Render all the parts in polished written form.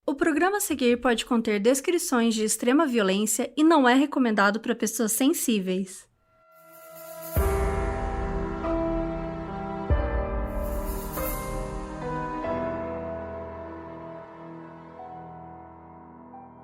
O programa a seguir pode conter descrições de extrema violência e não é recomendado para pessoas sensíveis.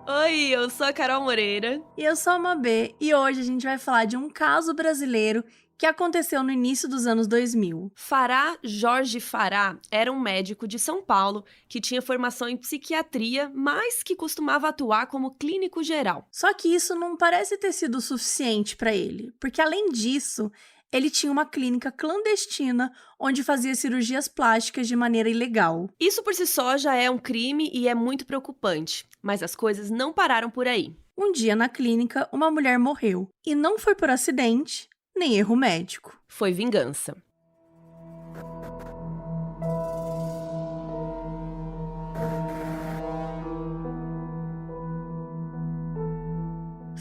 Oi, eu sou a Carol Moreira. E eu sou a Mabê, e hoje a gente vai falar de um caso brasileiro que aconteceu no início dos anos 2000. Fará Jorge Fará era um médico de São Paulo que tinha formação em psiquiatria, mas que costumava atuar como clínico geral. Só que isso não parece ter sido o suficiente para ele, porque além disso, ele tinha uma clínica clandestina onde fazia cirurgias plásticas de maneira ilegal. Isso por si só já é um crime e é muito preocupante, mas as coisas não pararam por aí. Um dia na clínica, uma mulher morreu, e não foi por acidente, nem erro médico. Foi vingança.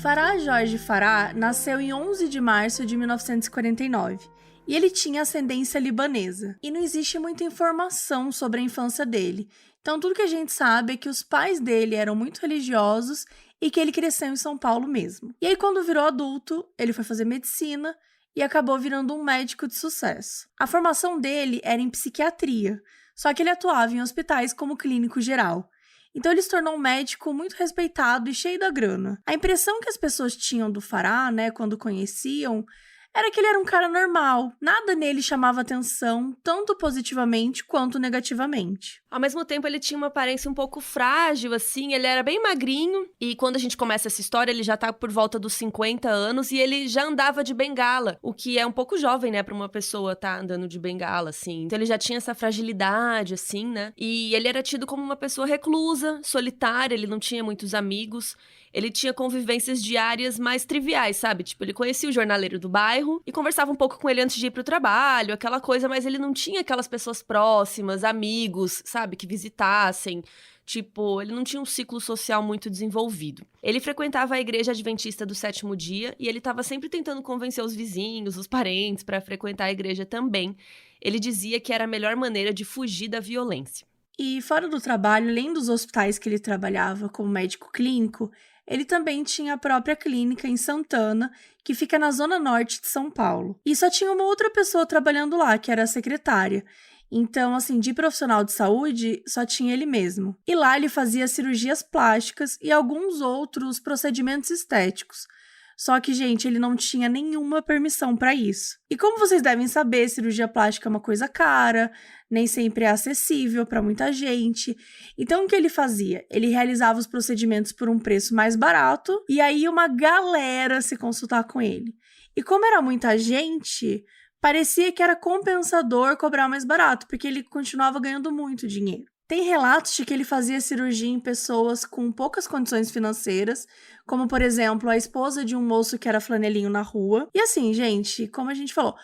Fará Jorge Fará nasceu em 11 de março de 1949 e ele tinha ascendência libanesa. E não existe muita informação sobre a infância dele, então tudo que a gente sabe é que os pais dele eram muito religiosos e que ele cresceu em São Paulo mesmo. E aí quando virou adulto, ele foi fazer medicina e acabou virando um médico de sucesso. A formação dele era em psiquiatria, só que ele atuava em hospitais como clínico geral. Então ele se tornou um médico muito respeitado e cheio da grana. A impressão que as pessoas tinham do Fará, quando conheciam, era que ele era um cara normal. Nada nele chamava atenção, tanto positivamente quanto negativamente. Ao mesmo tempo, ele tinha uma aparência um pouco frágil, assim, ele era bem magrinho, e quando a gente começa essa história, ele já tá por volta dos 50 anos, e ele já andava de bengala, o que é um pouco jovem, pra uma pessoa tá andando de bengala, assim. Então ele já tinha essa fragilidade, assim, né? E ele era tido como uma pessoa reclusa, solitária, ele não tinha muitos amigos, ele tinha convivências diárias mais triviais, sabe? Tipo, ele conhecia o jornaleiro do bairro e conversava um pouco com ele antes de ir pro trabalho, aquela coisa, mas ele não tinha aquelas pessoas próximas, amigos, sabe? Que visitassem. Tipo, ele não tinha um ciclo social muito desenvolvido. Ele frequentava a igreja adventista do sétimo dia e ele estava sempre tentando convencer os vizinhos, os parentes, para frequentar a igreja também. Ele dizia que era a melhor maneira de fugir da violência. E fora do trabalho, além dos hospitais que ele trabalhava como médico clínico, ele também tinha a própria clínica em Santana, que fica na zona norte de São Paulo. E só tinha uma outra pessoa trabalhando lá, que era a secretária. Então, assim, de profissional de saúde, só tinha ele mesmo. E lá ele fazia cirurgias plásticas e alguns outros procedimentos estéticos. Só que, gente, ele não tinha nenhuma permissão para isso. E como vocês devem saber, cirurgia plástica é uma coisa cara, nem sempre é acessível para muita gente. Então, o que ele fazia? Ele realizava os procedimentos por um preço mais barato e aí uma galera se consultar com ele. E como era muita gente, parecia que era compensador cobrar mais barato, porque ele continuava ganhando muito dinheiro. Tem relatos de que ele fazia cirurgia em pessoas com poucas condições financeiras, como, por exemplo, a esposa de um moço que era flanelinho na rua. E assim, gente, como a gente falou,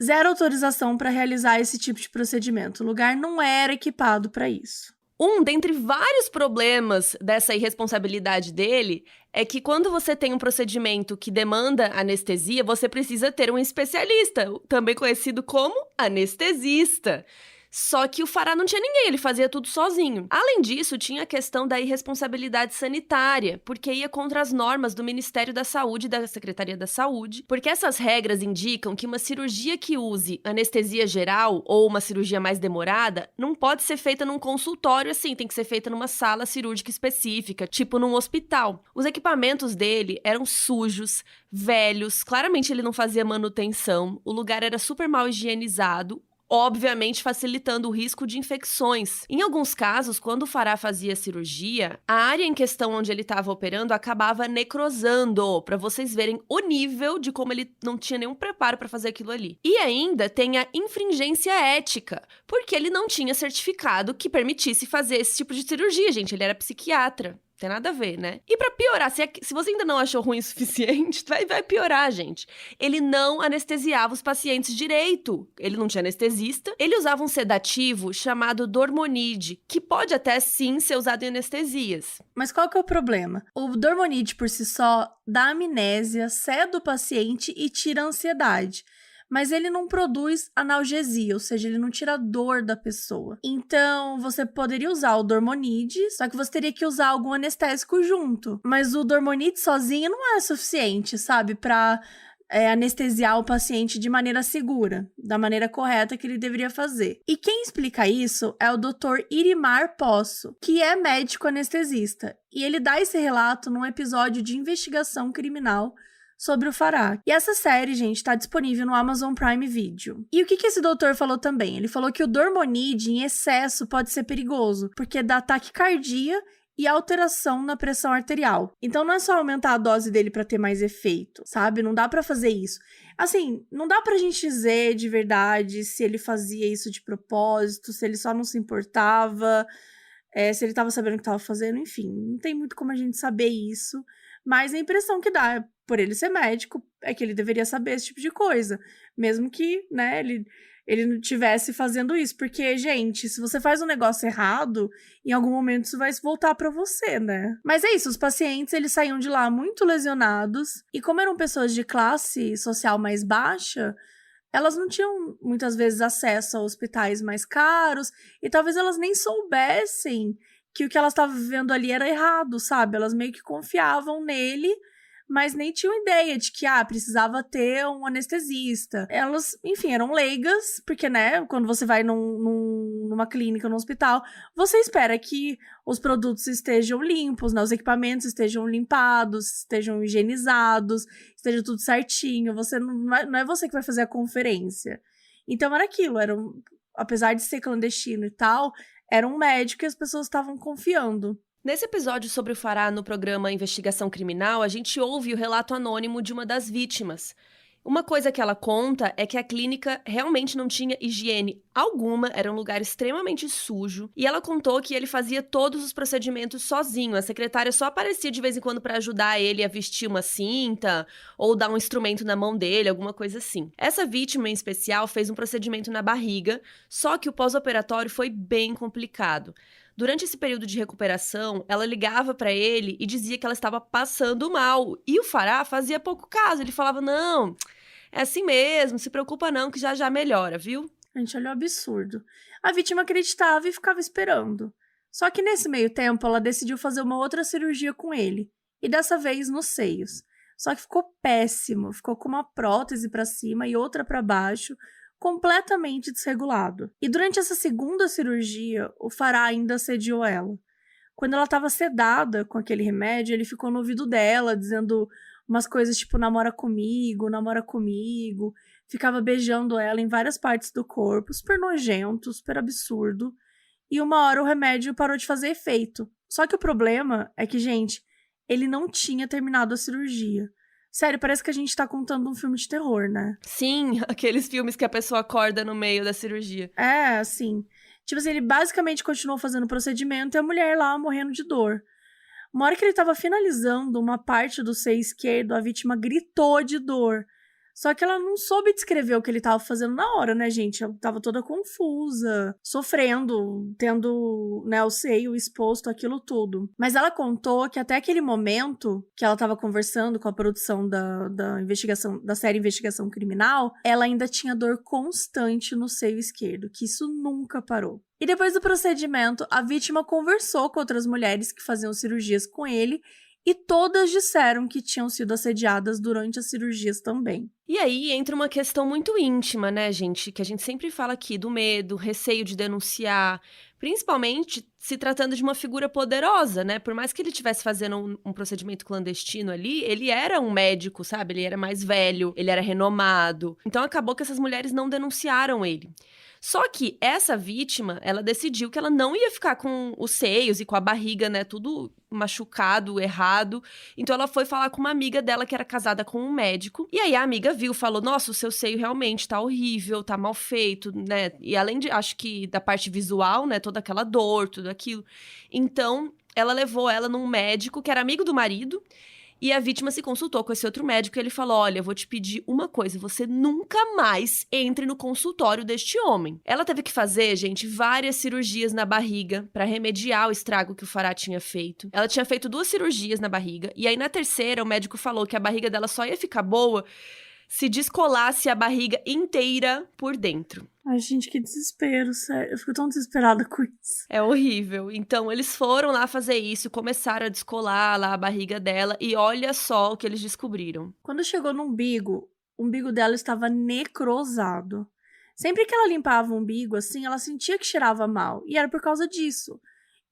zero autorização para realizar esse tipo de procedimento. O lugar não era equipado para isso. Um dentre vários problemas dessa irresponsabilidade dele é que quando você tem um procedimento que demanda anestesia, você precisa ter um especialista, também conhecido como anestesista. Só que o Fará não tinha ninguém, ele fazia tudo sozinho. Além disso, tinha a questão da irresponsabilidade sanitária, porque ia contra as normas do Ministério da Saúde e da Secretaria da Saúde, porque essas regras indicam que uma cirurgia que use anestesia geral ou uma cirurgia mais demorada não pode ser feita num consultório assim, tem que ser feita numa sala cirúrgica específica, tipo num hospital. Os equipamentos dele eram sujos, velhos, claramente ele não fazia manutenção, o lugar era super mal higienizado, obviamente facilitando o risco de infecções. Em alguns casos, quando o Fará fazia cirurgia, a área em questão onde ele estava operando acabava necrosando, para vocês verem o nível de como ele não tinha nenhum preparo para fazer aquilo ali. E ainda tem a infringência ética, porque ele não tinha certificado que permitisse fazer esse tipo de cirurgia, gente, ele era psiquiatra. Tem nada a ver, né? E pra piorar, se você ainda não achou ruim o suficiente, vai piorar, gente. Ele não anestesiava os pacientes direito. Ele não tinha anestesista. Ele usava um sedativo chamado Dormonide, que pode até sim ser usado em anestesias. Mas qual que é o problema? O Dormonide por si só dá amnésia, ceda o paciente e tira a ansiedade. mas ele não produz analgesia, ou seja, ele não tira a dor da pessoa. Então, você poderia usar o Dormonide, só que você teria que usar algum anestésico junto. Mas o Dormonide sozinho não é suficiente, sabe? Pra anestesiar o paciente de maneira segura, da maneira correta que ele deveria fazer. E quem explica isso é o Dr. Irimar Poço, que é médico anestesista. E ele dá esse relato num episódio de investigação criminal sobre o Farah. E essa série, gente, tá disponível no Amazon Prime Video. E o que esse doutor falou também? Ele falou que o Dormonide em excesso pode ser perigoso, porque dá taquicardia e alteração na pressão arterial. Então não é só aumentar a dose dele pra ter mais efeito, sabe? Não dá pra fazer isso. Assim, não dá pra gente dizer de verdade se ele fazia isso de propósito, se ele só não se importava, se ele tava sabendo o que tava fazendo, enfim. Não tem muito como a gente saber isso. Mas a impressão que dá, por ele ser médico, é que ele deveria saber esse tipo de coisa. Mesmo que, né, ele não estivesse fazendo isso. Porque, gente, se você faz um negócio errado, em algum momento isso vai voltar pra você, né? Mas é isso, os pacientes, eles saíam de lá muito lesionados. E como eram pessoas de classe social mais baixa, elas não tinham, muitas vezes, acesso a hospitais mais caros. E talvez elas nem soubessem que o que elas estavam vivendo ali era errado, sabe? Elas meio que confiavam nele, mas nem tinham ideia de que, precisava ter um anestesista. Elas, enfim, eram leigas, porque, né, quando você vai numa clínica, num hospital, você espera que os produtos estejam limpos, né, os equipamentos estejam limpados, estejam higienizados, esteja tudo certinho. Não é você que vai fazer a conferência. Então era aquilo, apesar de ser clandestino e tal, era um médico e as pessoas estavam confiando. Nesse episódio sobre o Farah no programa Investigação Criminal, a gente ouve o relato anônimo de uma das vítimas. Uma coisa que ela conta é que a clínica realmente não tinha higiene alguma, era um lugar extremamente sujo, e ela contou que ele fazia todos os procedimentos sozinho. A secretária só aparecia de vez em quando para ajudar ele a vestir uma cinta ou dar um instrumento na mão dele, alguma coisa assim. Essa vítima em especial fez um procedimento na barriga, só que o pós-operatório foi bem complicado. Durante esse período de recuperação, ela ligava pra ele e dizia que ela estava passando mal. E o Farah fazia pouco caso. Ele falava, não, é assim mesmo, se preocupa não que já já melhora, viu? Gente, olha o absurdo. A vítima acreditava e ficava esperando. Só que nesse meio tempo, ela decidiu fazer uma outra cirurgia com ele. E dessa vez nos seios. Só que ficou péssimo. Ficou com uma prótese pra cima e outra pra baixo, completamente desregulado. E durante essa segunda cirurgia, o Farah ainda assediou ela. Quando ela estava sedada com aquele remédio, ele ficou no ouvido dela, dizendo umas coisas tipo namora comigo, ficava beijando ela em várias partes do corpo, super nojento, super absurdo. E uma hora o remédio parou de fazer efeito. Só que o problema é que, gente, ele não tinha terminado a cirurgia. Sério, parece que a gente tá contando um filme de terror, né? Sim, aqueles filmes que a pessoa acorda no meio da cirurgia. É, assim. Tipo assim, ele basicamente continuou fazendo o procedimento e a mulher lá morrendo de dor. Uma hora que ele tava finalizando uma parte do seio esquerdo, a vítima gritou de dor. Só que ela não soube descrever o que ele tava fazendo na hora, né, gente? Ela tava toda confusa, sofrendo, tendo, né, o seio exposto, aquilo tudo. Mas ela contou que até aquele momento que ela tava conversando com a produção da investigação, da série Investigação Criminal, ela ainda tinha dor constante no seio esquerdo, que isso nunca parou. E depois do procedimento, a vítima conversou com outras mulheres que faziam cirurgias com ele e todas disseram que tinham sido assediadas durante as cirurgias também. E aí entra uma questão muito íntima, né, gente? Que a gente sempre fala aqui do medo, receio de denunciar, principalmente se tratando de uma figura poderosa, né? Por mais que ele estivesse fazendo um procedimento clandestino ali, ele era um médico, sabe? Ele era mais velho, ele era renomado. Então acabou que essas mulheres não denunciaram ele. Só que essa vítima, ela decidiu que ela não ia ficar com os seios e com a barriga, né, tudo machucado, errado. Então ela foi falar com uma amiga dela que era casada com um médico. E aí a amiga viu, falou, nossa, o seu seio realmente tá horrível, tá mal feito, né? E além de, acho que da parte visual, né, toda aquela dor, tudo aquilo. Então ela levou ela num médico que era amigo do marido. E a vítima se consultou com esse outro médico e ele falou, olha, eu vou te pedir uma coisa, você nunca mais entre no consultório deste homem. Ela teve que fazer, gente, várias cirurgias na barriga pra remediar o estrago que o Farah tinha feito. Ela tinha feito 2 cirurgias na barriga e aí na terceira o médico falou que a barriga dela só ia ficar boa se descolasse a barriga inteira por dentro. Ai, gente, que desespero, sério. Eu fico tão desesperada com isso. É horrível. Então, eles foram lá fazer isso, começaram a descolar lá a barriga dela e olha só o que eles descobriram. Quando chegou no umbigo, o umbigo dela estava necrosado. Sempre que ela limpava o umbigo, assim, ela sentia que cheirava mal. E era por causa disso.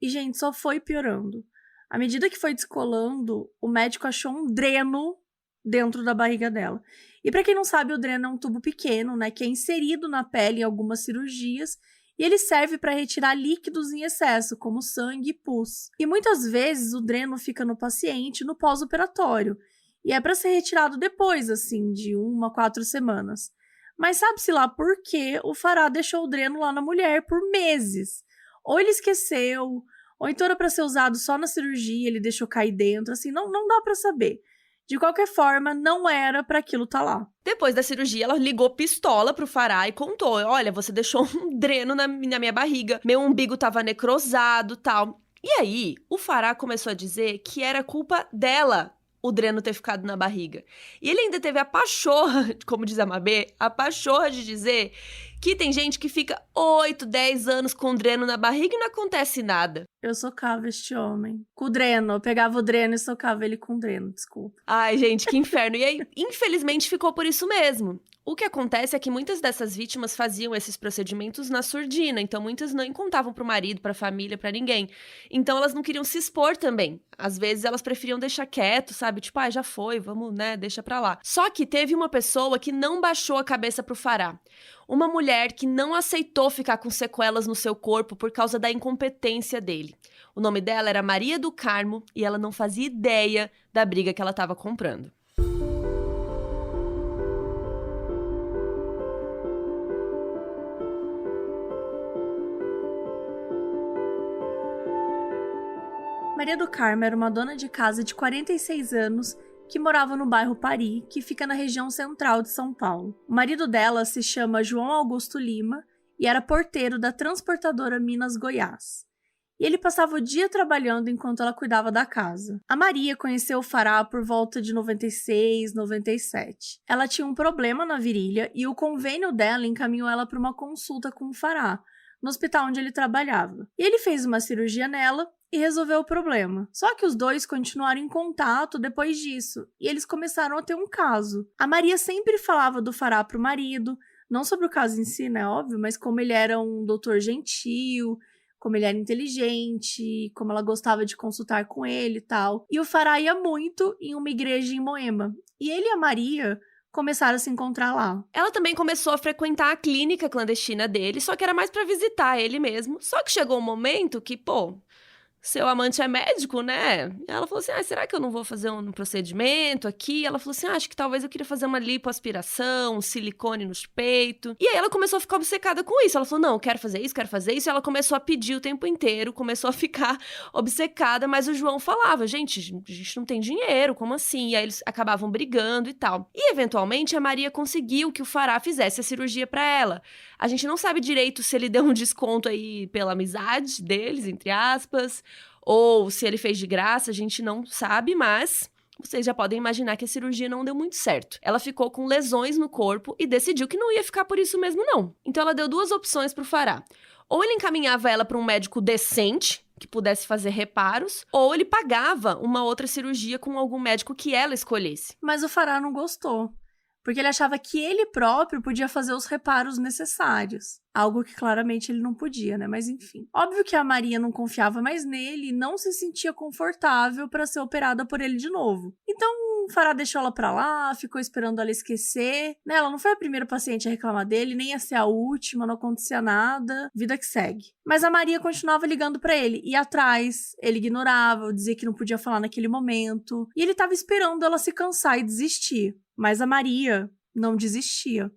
E, gente, só foi piorando. À medida que foi descolando, o médico achou um dreno dentro da barriga dela. E pra quem não sabe, o dreno é um tubo pequeno, né, que é inserido na pele em algumas cirurgias e ele serve para retirar líquidos em excesso, como sangue e pus. E muitas vezes o dreno fica no paciente no pós-operatório e é para ser retirado depois, assim, de 1 a 4 semanas. Mas sabe-se lá por que o Farah deixou o dreno lá na mulher por meses. Ou ele esqueceu, ou então era para ser usado só na cirurgia, ele deixou cair dentro, assim, não dá para saber. De qualquer forma, não era pra aquilo tá lá. Depois da cirurgia, ela ligou pistola pro Farah e contou: olha, você deixou um dreno na minha barriga, meu umbigo tava necrosado, tal. E aí, o Farah começou a dizer que era culpa dela o dreno ter ficado na barriga. E ele ainda teve a pachorra, como diz a Mabê, a pachorra de dizer que tem gente que fica 8, 10 anos com dreno na barriga e não acontece nada. Eu socava este homem. Com o dreno. Eu pegava o dreno e socava ele com o dreno, desculpa. Ai, gente, que inferno. E aí, infelizmente, ficou por isso mesmo. O que acontece é que muitas dessas vítimas faziam esses procedimentos na surdina, então muitas não contavam pro marido, pra família, pra ninguém. Então elas não queriam se expor também. Às vezes elas preferiam deixar quieto, sabe? Tipo, já foi, vamos, né, deixa pra lá. Só que teve uma pessoa que não baixou a cabeça pro Farah. Uma mulher que não aceitou ficar com sequelas no seu corpo por causa da incompetência dele. O nome dela era Maria do Carmo e ela não fazia ideia da briga que ela estava comprando. Maria do Carmo era uma dona de casa de 46 anos que morava no bairro Pari, que fica na região central de São Paulo. O marido dela se chama João Augusto Lima e era porteiro da transportadora Minas Goiás. E ele passava o dia trabalhando enquanto ela cuidava da casa. A Maria conheceu o Farah por volta de 96, 97. Ela tinha um problema na virilha e o convênio dela encaminhou ela para uma consulta com o Farah, no hospital onde ele trabalhava. E ele fez uma cirurgia nela e resolveu o problema. Só que os dois continuaram em contato depois disso, e eles começaram a ter um caso. A Maria sempre falava do Farah pro marido, não sobre o caso em si, né, óbvio, mas como ele era um doutor gentil, como ele era inteligente, como ela gostava de consultar com ele e tal. E o Farah ia muito em uma igreja em Moema. E ele e a Maria começaram a se encontrar lá. Ela também começou a frequentar a clínica clandestina dele, só que era mais pra visitar ele mesmo. Só que chegou um momento que, seu amante é médico, né? Ela falou assim, será que eu não vou fazer um procedimento aqui? Ela falou assim, acho que talvez eu queria fazer uma lipoaspiração, um silicone nos peitos. E aí ela começou a ficar obcecada com isso. Ela falou, não, quero fazer isso, quero fazer isso. E ela começou a pedir o tempo inteiro, começou a ficar obcecada. Mas o João falava, gente, a gente não tem dinheiro, como assim? E aí eles acabavam brigando e tal. E, eventualmente, a Maria conseguiu que o Farah fizesse a cirurgia pra ela. A gente não sabe direito se ele deu um desconto aí pela amizade deles, entre aspas, ou se ele fez de graça, a gente não sabe, mas vocês já podem imaginar que a cirurgia não deu muito certo. Ela ficou com lesões no corpo e decidiu que não ia ficar por isso mesmo, não. Então ela deu 2 opções pro Farah. Ou ele encaminhava ela para um médico decente, que pudesse fazer reparos, ou ele pagava uma outra cirurgia com algum médico que ela escolhesse. Mas o Farah não gostou, porque ele achava que ele próprio podia fazer os reparos necessários. Algo que claramente ele não podia, né? Mas enfim. Óbvio que a Maria não confiava mais nele e não se sentia confortável para ser operada por ele de novo. Então, o Farah deixou ela pra lá, ficou esperando ela esquecer. Né? Ela não foi a primeira paciente a reclamar dele, nem ia ser a última, não acontecia nada. Vida que segue. Mas a Maria continuava ligando pra ele, ia atrás, ele ignorava, dizia que não podia falar naquele momento. E ele tava esperando ela se cansar e desistir. Mas a Maria não desistia.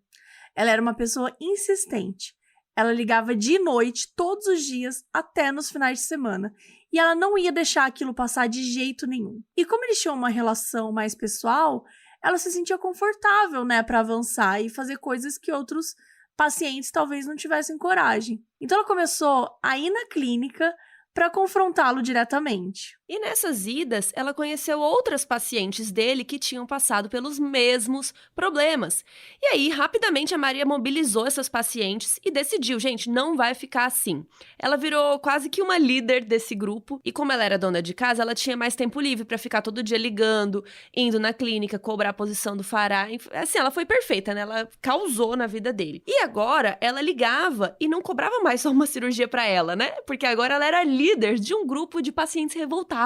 Ela era uma pessoa insistente. Ela ligava de noite, todos os dias, até nos finais de semana. E ela não ia deixar aquilo passar de jeito nenhum. E como eles tinham uma relação mais pessoal, ela se sentia confortável, né, para avançar e fazer coisas que outros pacientes talvez não tivessem coragem. Então ela começou a ir na clínica para confrontá-lo diretamente. E nessas idas, ela conheceu outras pacientes dele que tinham passado pelos mesmos problemas. E aí, rapidamente, a Maria mobilizou essas pacientes e decidiu, gente, não vai ficar assim. Ela virou quase que uma líder desse grupo e como ela era dona de casa, ela tinha mais tempo livre para ficar todo dia ligando, indo na clínica, cobrar a posição do Farah. Assim, ela foi perfeita, né? Ela causou na vida dele. E agora, ela ligava e não cobrava mais só uma cirurgia para ela, né? Porque agora ela era líder de um grupo de pacientes revoltados.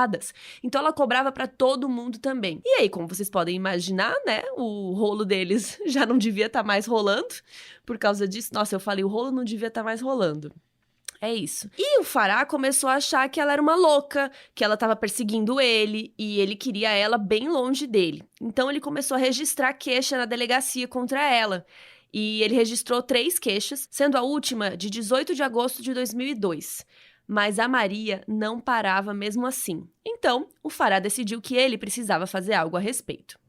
Então ela cobrava pra todo mundo também. E aí, como vocês podem imaginar, né, o rolo deles já não devia estar mais rolando por causa disso. Nossa, eu falei, o rolo não devia estar mais rolando. É isso. E o Farah começou a achar que ela era uma louca, que ela estava perseguindo ele e ele queria ela bem longe dele. Então ele começou a registrar queixa na delegacia contra ela. E ele registrou 3 queixas, sendo a última de 18 de agosto de 2002. Mas a Maria não parava mesmo assim. Então, o Farah decidiu que ele precisava fazer algo a respeito.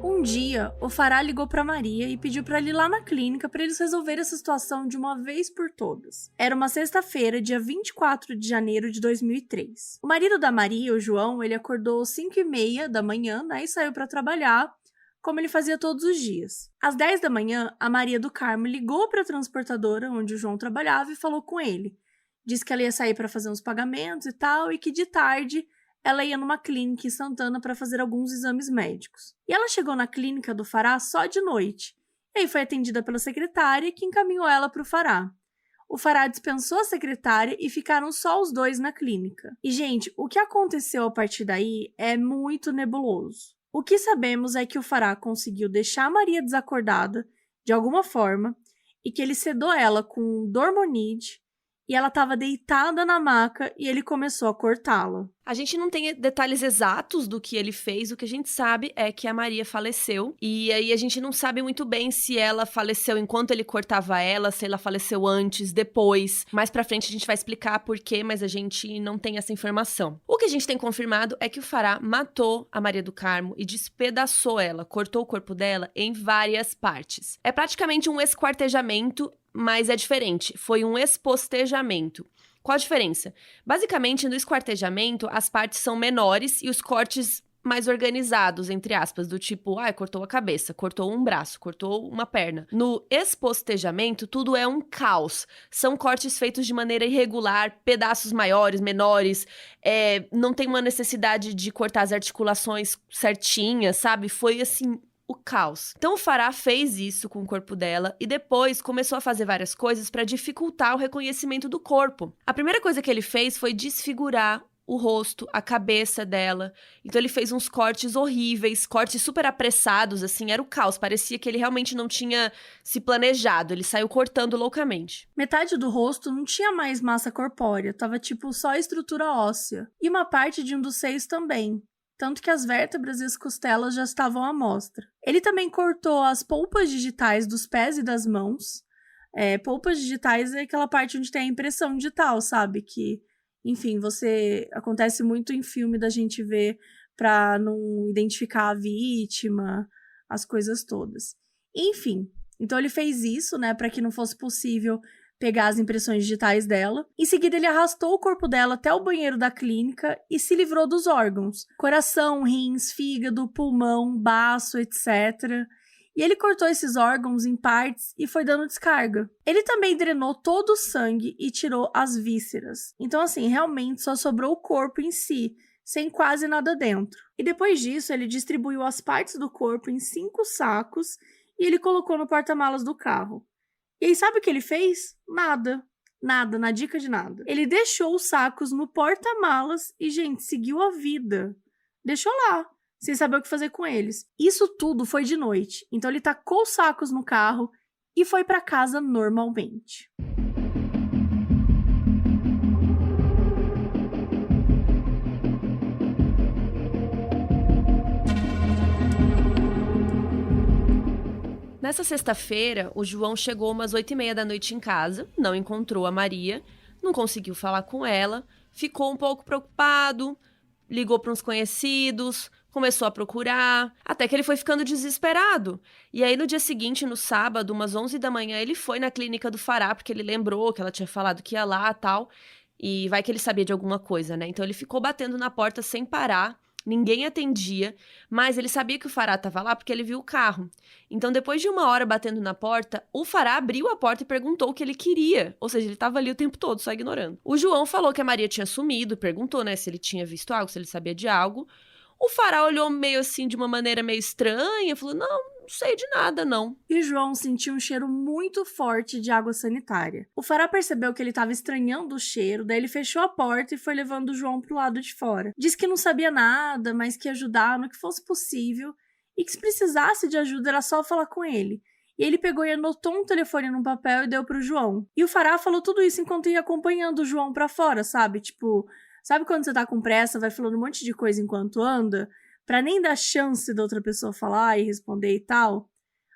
Um dia, o Farah ligou para Maria e pediu para ela ir lá na clínica para eles resolverem essa situação de uma vez por todas. Era uma sexta-feira, dia 24 de janeiro de 2003. O marido da Maria, o João, ele acordou às 5h30 da manhã, né, e saiu para trabalhar, como ele fazia todos os dias. Às 10 da manhã, a Maria do Carmo ligou para a transportadora onde o João trabalhava e falou com ele. Disse que ela ia sair para fazer uns pagamentos e tal, e que de tarde ela ia numa clínica em Santana para fazer alguns exames médicos. E ela chegou na clínica do Farah só de noite. E aí foi atendida pela secretária que encaminhou ela para o Farah. O Farah dispensou a secretária e ficaram só os dois na clínica. E, gente, o que aconteceu a partir daí é muito nebuloso. O que sabemos é que o Farah conseguiu deixar a Maria desacordada de alguma forma e que ele sedou ela com Dormonide e ela estava deitada na maca e ele começou a cortá-la. A gente não tem detalhes exatos do que ele fez, o que a gente sabe é que a Maria faleceu, e aí a gente não sabe muito bem se ela faleceu enquanto ele cortava ela, se ela faleceu antes, depois. Mais pra frente a gente vai explicar por quê, mas a gente não tem essa informação. O que a gente tem confirmado é que o Farah matou a Maria do Carmo e despedaçou ela, cortou o corpo dela em várias partes. É praticamente um esquartejamento, mas é diferente, foi um espostejamento. Qual a diferença? Basicamente, no esquartejamento, as partes são menores e os cortes mais organizados, entre aspas, do tipo, cortou a cabeça, cortou um braço, cortou uma perna. No espostejamento, tudo é um caos. São cortes feitos de maneira irregular, pedaços maiores, menores, não tem uma necessidade de cortar as articulações certinhas, sabe? Foi assim, o caos. Então o Farah fez isso com o corpo dela e depois começou a fazer várias coisas para dificultar o reconhecimento do corpo. A primeira coisa que ele fez foi desfigurar o rosto, a cabeça dela. Então ele fez uns cortes horríveis, cortes super apressados, assim, era o caos. Parecia que ele realmente não tinha se planejado, ele saiu cortando loucamente. Metade do rosto não tinha mais massa corpórea, tava tipo só estrutura óssea. E uma parte de um dos seios também. Tanto que as vértebras e as costelas já estavam à mostra. Ele também cortou as polpas digitais dos pés e das mãos. Polpas digitais é aquela parte onde tem a impressão digital, sabe? Que, enfim, acontece muito em filme da gente ver para não identificar a vítima, as coisas todas. Enfim, então ele fez isso, né, para que não fosse possível pegar as impressões digitais dela. Em seguida, ele arrastou o corpo dela até o banheiro da clínica e se livrou dos órgãos. Coração, rins, fígado, pulmão, baço, etc. E ele cortou esses órgãos em partes e foi dando descarga. Ele também drenou todo o sangue e tirou as vísceras. Então, assim, realmente só sobrou o corpo em si, sem quase nada dentro. E depois disso, ele distribuiu as partes do corpo em 5 sacos e ele colocou no porta-malas do carro. E aí, sabe o que ele fez? Nada, na dica de nada. Ele deixou os sacos no porta-malas e, gente, seguiu a vida. Deixou lá, sem saber o que fazer com eles. Isso tudo foi de noite, então ele tacou os sacos no carro e foi para casa normalmente. Nessa sexta-feira, o João chegou umas 8h30 da noite em casa, não encontrou a Maria, não conseguiu falar com ela, ficou um pouco preocupado, ligou para uns conhecidos, começou a procurar, até que ele foi ficando desesperado. E aí, no dia seguinte, no sábado, umas 11 da manhã, ele foi na clínica do Farah, porque ele lembrou que ela tinha falado que ia lá e tal. E vai que ele sabia de alguma coisa, né? Então, ele ficou batendo na porta sem parar. Ninguém atendia, mas ele sabia que o Farah estava lá porque ele viu o carro. Então, depois de 1 hora batendo na porta, o Farah abriu a porta e perguntou o que ele queria. Ou seja, ele estava ali o tempo todo, só ignorando. O João falou que a Maria tinha sumido, perguntou, né, se ele tinha visto algo, se ele sabia de algo. O Farah olhou meio assim, de uma maneira meio estranha, falou, não sei de nada, não. E João sentiu um cheiro muito forte de água sanitária. O Farah percebeu que ele estava estranhando o cheiro, daí ele fechou a porta e foi levando o João pro lado de fora. Disse que não sabia nada, mas que ia ajudar no que fosse possível e que se precisasse de ajuda era só falar com ele. E ele pegou e anotou um telefone num papel e deu pro João. E o Farah falou tudo isso enquanto ia acompanhando o João pra fora, sabe? Tipo, sabe quando você tá com pressa, vai falando um monte de coisa enquanto anda? Pra nem dar chance da outra pessoa falar e responder e tal.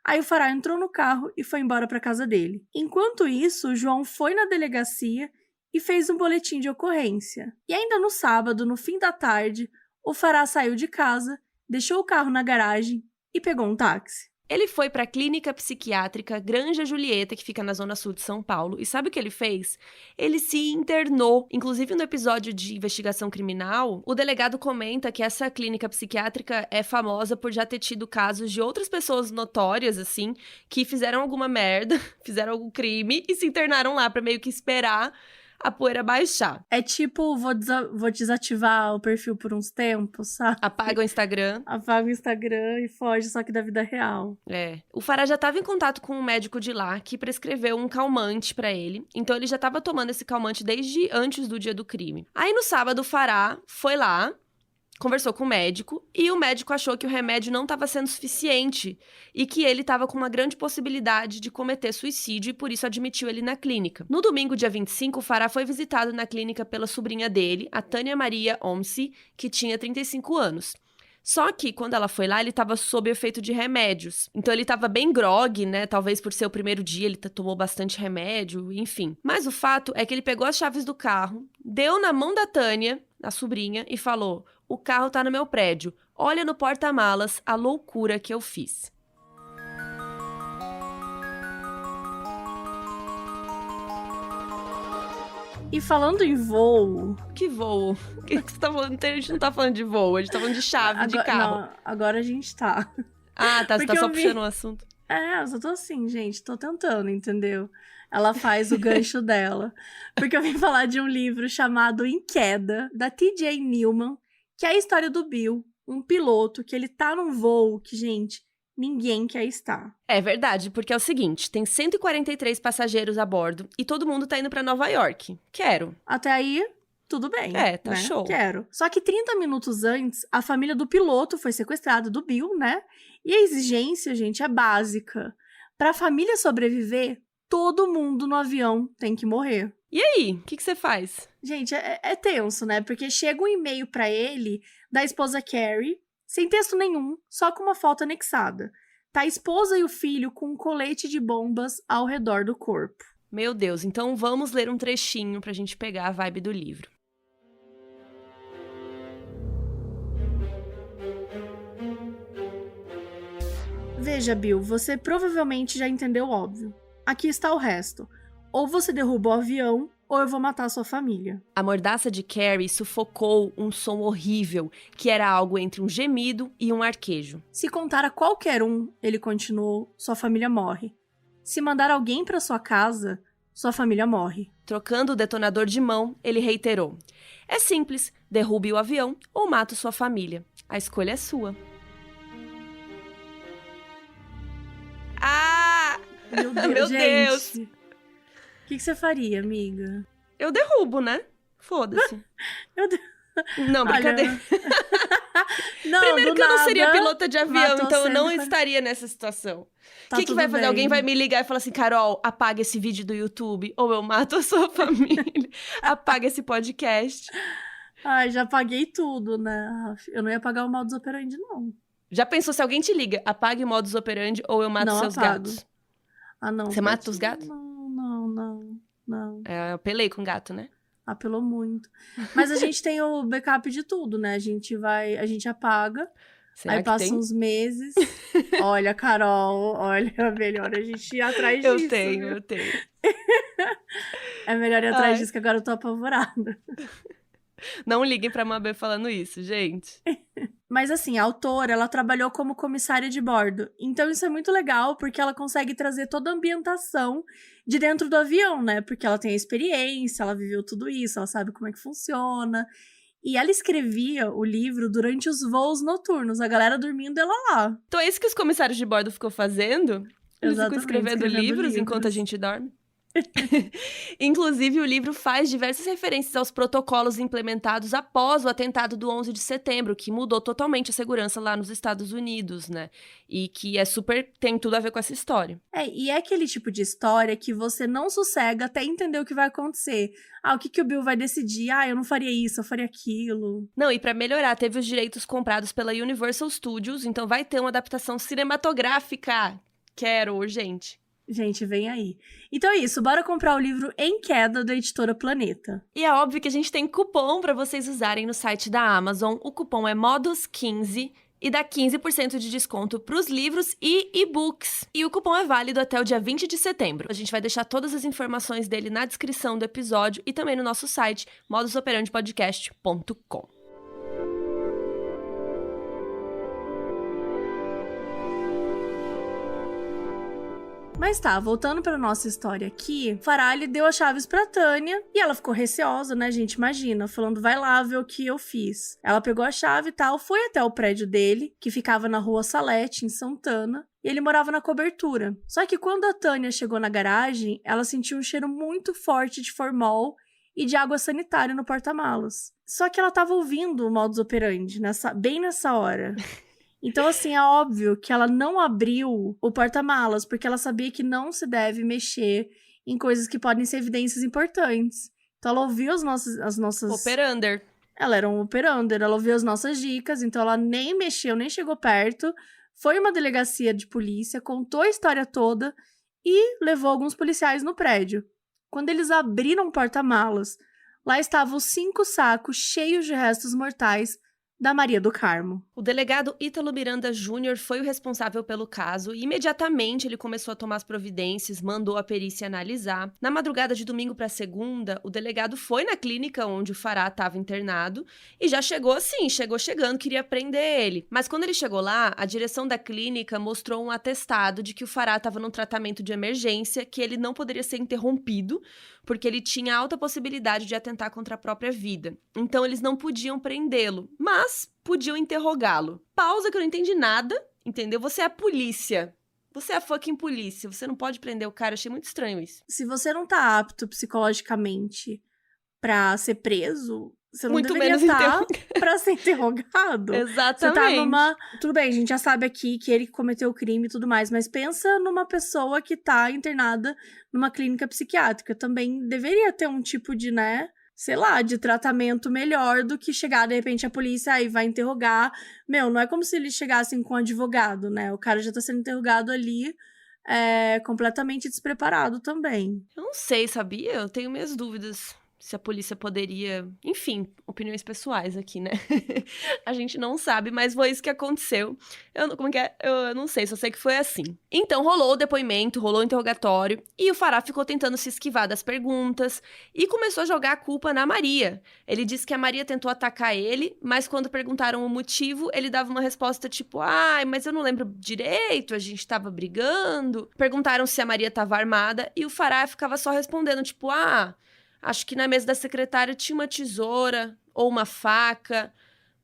Aí o Farah entrou no carro e foi embora pra casa dele. Enquanto isso, o João foi na delegacia e fez um boletim de ocorrência. E ainda no sábado, no fim da tarde, o Farah saiu de casa, deixou o carro na garagem e pegou um táxi. Ele foi para a clínica psiquiátrica Granja Julieta, que fica na zona sul de São Paulo. E sabe o que ele fez? Ele se internou. Inclusive, no episódio de investigação criminal, o delegado comenta que essa clínica psiquiátrica é famosa por já ter tido casos de outras pessoas notórias, assim, que fizeram alguma merda, fizeram algum crime e se internaram lá para meio que esperar a poeira baixar. É tipo, vou desativar o perfil por uns tempos, sabe? Apaga o Instagram. Apaga o Instagram e foge, só que da vida real. É. O Farah já estava em contato com um médico de lá que prescreveu um calmante pra ele. Então ele já estava tomando esse calmante desde antes do dia do crime. Aí no sábado o Farah foi lá, conversou com o médico e o médico achou que o remédio não estava sendo suficiente e que ele estava com uma grande possibilidade de cometer suicídio e por isso admitiu ele na clínica. No domingo, dia 25, o Farah foi visitado na clínica pela sobrinha dele, a Tânia Maria Omsi, que tinha 35 anos. Só que, quando ela foi lá, ele estava sob efeito de remédios. Então, ele estava bem grogue, né? Talvez por ser o primeiro dia, ele tomou bastante remédio, enfim. Mas o fato é que ele pegou as chaves do carro, deu na mão da Tânia, a sobrinha, e falou: "O carro tá no meu prédio. Olha no porta-malas a loucura que eu fiz." E falando em voo... Que voo? O que você tá falando? A gente não tá falando de voo, a gente tá falando de chave de carro. Não, agora a gente tá. Ah, tá, você tá só puxando o assunto. Eu só tô assim, gente, tô tentando, entendeu? Ela faz o gancho dela. Porque eu vim falar de um livro chamado Em Queda, da T.J. Newman, que é a história do Bill, um piloto que ele tá num voo que, gente, ninguém quer estar. É verdade, porque é o seguinte, tem 143 passageiros a bordo e todo mundo tá indo pra Nova York. Quero. Até aí, tudo bem. Tá né? show. Quero. Só que 30 minutos antes, a família do piloto foi sequestrada, do Bill, né? E a exigência, gente, é básica. Pra família sobreviver, todo mundo no avião tem que morrer. E aí, o que você faz? Gente, é tenso, né? Porque chega um e-mail pra ele da esposa Carrie, sem texto nenhum, só com uma foto anexada. Tá a esposa e o filho com um colete de bombas ao redor do corpo. Meu Deus, então vamos ler um trechinho pra gente pegar a vibe do livro. Veja, Bill, você provavelmente já entendeu o óbvio. Aqui está o resto. Ou você derruba o avião, ou eu vou matar a sua família. A mordaça de Carrie sufocou um som horrível, que era algo entre um gemido e um arquejo. Se contar a qualquer um, ele continuou, sua família morre. Se mandar alguém para sua casa, sua família morre. Trocando o detonador de mão, ele reiterou: "É simples, derrube o avião ou mato sua família. A escolha é sua." Ah! Meu Deus, Meu Deus! O que você faria, amiga? Eu derrubo, né? Foda-se. Não, brincadeira. Não, primeiro que eu não seria pilota de avião, Matou então eu não 140. estaria nessa situação. Tá O que vai tudo fazer? bem. Alguém vai me ligar e falar assim: "Carol, apaga esse vídeo do YouTube, ou eu mato a sua família. Apaga esse podcast." Ai, já paguei tudo, né? Eu não ia pagar o modus operandi, não. Já pensou se alguém te liga: "Apague o modus operandi ou eu mato Não seus apago. gatos"? Ah, não. Você mata os gatos? Não. Eu pelei com gato, né? Apelou muito. Mas a gente tem o backup de tudo, né? A gente apaga, Será aí que passa tem? uns meses. Olha, Carol, olha, melhor a gente ir atrás Eu disso, tenho, viu? eu tenho. É melhor ir atrás Ai, disso, que agora eu tô apavorada. não liguem pra Mabê falando isso, gente. Mas assim, a autora, ela trabalhou como comissária de bordo. Então isso é muito legal, porque ela consegue trazer toda a ambientação de dentro do avião, né? Porque ela tem a experiência, ela viveu tudo isso, ela sabe como é que funciona. E ela escrevia o livro durante os voos noturnos, a galera dormindo, ela lá. Então é isso que os comissários de bordo ficam fazendo? Eles ficam Exatamente, escrevendo escrevendo livros enquanto a livros. gente dorme? Inclusive, o livro faz diversas referências aos protocolos implementados após o atentado do 11 de setembro, que mudou totalmente a segurança lá nos Estados Unidos, né? E que tem tudo a ver com essa história. E é aquele tipo de história que você não sossega até entender o que vai acontecer. O que o Bill vai decidir? Eu não faria isso, eu faria aquilo. Não, e pra melhorar, teve os direitos comprados pela Universal Studios, então vai ter uma adaptação cinematográfica. Quero, urgente. Gente, vem aí. Então é isso, bora comprar o livro Em Queda, da editora Planeta. E é óbvio que a gente tem cupom para vocês usarem no site da Amazon. O cupom é MODOS15 e dá 15% de desconto para os livros e e-books. E o cupom é válido até o dia 20 de setembro. A gente vai deixar todas as informações dele na descrição do episódio e também no nosso site, modusoperandipodcast.com. Mas tá, voltando pra nossa história aqui, Faralli deu as chaves pra Tânia e ela ficou receosa, né, gente? Imagina, falando, vai lá ver o que eu fiz. Ela pegou a chave e tal, foi até o prédio dele, que ficava na rua Salete, em Santana, e ele morava na cobertura. Só que quando a Tânia chegou na garagem, ela sentiu um cheiro muito forte de formol e de água sanitária no porta-malas. Só que ela tava ouvindo o modus operandi, bem nessa hora. Então, assim, é óbvio que ela não abriu o porta-malas, porque ela sabia que não se deve mexer em coisas que podem ser evidências importantes. Então, ela ouviu as nossas... Operander. Ela era um operander, ela ouviu as nossas dicas, então ela nem mexeu, nem chegou perto. Foi uma delegacia de polícia, contou a história toda e levou alguns policiais no prédio. Quando eles abriram o porta-malas, lá estavam 5 sacos cheios de restos mortais da Maria do Carmo. O delegado Ítalo Miranda Júnior foi o responsável pelo caso e imediatamente ele começou a tomar as providências, mandou a perícia analisar. Na madrugada de domingo para segunda, o delegado foi na clínica onde o Fará estava internado e já chegou chegando, queria prender ele. Mas quando ele chegou lá, a direção da clínica mostrou um atestado de que o Fará estava num tratamento de emergência, que ele não poderia ser interrompido, porque ele tinha alta possibilidade de atentar contra a própria vida. Então eles não podiam prendê-lo, mas podiam interrogá-lo. Pausa que eu não entendi nada, entendeu? Você é a polícia. Você é a fucking polícia. Você não pode prender o cara. Eu achei muito estranho isso. Se você não tá apto psicologicamente pra ser preso, você não Muito deveria menos estar pra ser interrogado. Exatamente. Você tá numa... Tudo bem, a gente já sabe aqui que ele cometeu o crime e tudo mais, mas pensa numa pessoa que tá internada numa clínica psiquiátrica. Também deveria ter um tipo de, né, sei lá, de tratamento melhor do que chegar, de repente, a polícia aí vai interrogar. Não é como se eles chegassem com um advogado, né? O cara já tá sendo interrogado ali, completamente despreparado também. Eu não sei, sabia? Eu tenho minhas dúvidas se a polícia poderia... Enfim, opiniões pessoais aqui, né? A gente não sabe, mas foi isso que aconteceu. Como que é? Eu não sei, só sei que foi assim. Então, rolou o depoimento, rolou o interrogatório, e o Fará ficou tentando se esquivar das perguntas, e começou a jogar a culpa na Maria. Ele disse que a Maria tentou atacar ele, mas quando perguntaram o motivo, ele dava uma resposta tipo, mas eu não lembro direito, a gente tava brigando. Perguntaram se a Maria tava armada, e o Fará ficava só respondendo, tipo, acho que na mesa da secretária tinha uma tesoura ou uma faca,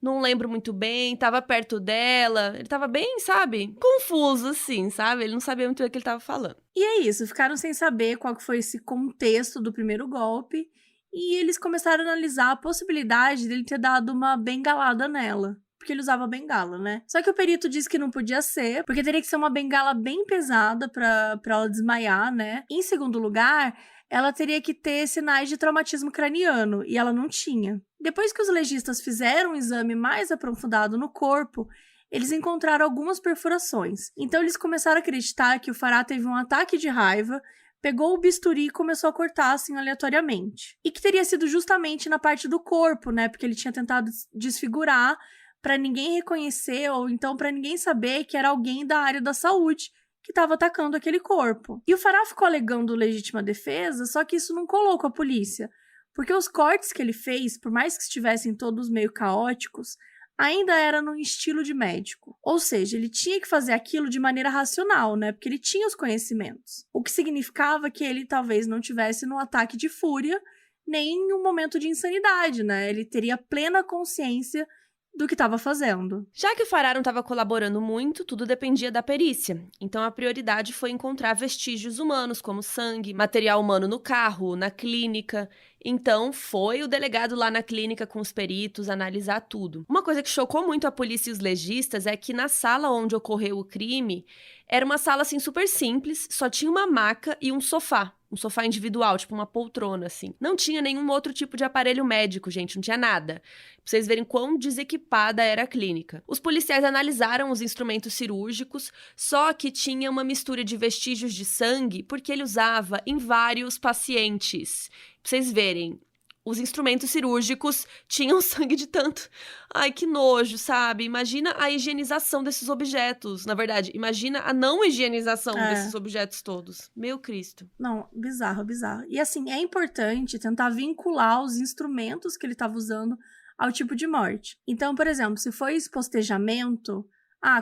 não lembro muito bem, tava perto dela. Ele tava bem, sabe, confuso assim, sabe? Ele não sabia muito bem o que ele tava falando. E é isso, ficaram sem saber qual que foi esse contexto do primeiro golpe e eles começaram a analisar a possibilidade dele ter dado uma bengalada nela. Porque ele usava bengala, né? Só que o perito disse que não podia ser, porque teria que ser uma bengala bem pesada pra ela desmaiar, né? Em segundo lugar, ela teria que ter sinais de traumatismo craniano, e ela não tinha. Depois que os legistas fizeram um exame mais aprofundado no corpo, eles encontraram algumas perfurações. Então eles começaram a acreditar que o Fará teve um ataque de raiva, pegou o bisturi e começou a cortar, assim, aleatoriamente. E que teria sido justamente na parte do corpo, né? Porque ele tinha tentado desfigurar pra ninguém reconhecer ou então pra ninguém saber que era alguém da área da saúde que estava atacando aquele corpo. E o Farah ficou alegando legítima defesa, só que isso não colou com a polícia, porque os cortes que ele fez, por mais que estivessem todos meio caóticos, ainda era no estilo de médico. Ou seja, ele tinha que fazer aquilo de maneira racional, né? Porque ele tinha os conhecimentos. O que significava que ele talvez não tivesse num ataque de fúria, nem em um momento de insanidade, né? Ele teria plena consciência do que estava fazendo. Já que o Farah não estava colaborando muito, tudo dependia da perícia. Então a prioridade foi encontrar vestígios humanos, como sangue, material humano no carro, na clínica. Então foi o delegado lá na clínica com os peritos analisar tudo. Uma coisa que chocou muito a polícia e os legistas é que na sala onde ocorreu o crime, era uma sala assim super simples, só tinha uma maca e um sofá. Um sofá individual, tipo uma poltrona, assim. Não tinha nenhum outro tipo de aparelho médico, gente, não tinha nada. Pra vocês verem quão desequipada era a clínica. Os policiais analisaram os instrumentos cirúrgicos, só que tinha uma mistura de vestígios de sangue, porque ele usava em vários pacientes. Pra vocês verem, os instrumentos cirúrgicos tinham sangue de tanto. Ai, que nojo, sabe? Imagina a higienização desses objetos. Na verdade, imagina a não higienização desses objetos todos. Meu Cristo. Não, bizarro, bizarro. E assim, é importante tentar vincular os instrumentos que ele estava usando ao tipo de morte. Então, por exemplo, se foi espostejamento,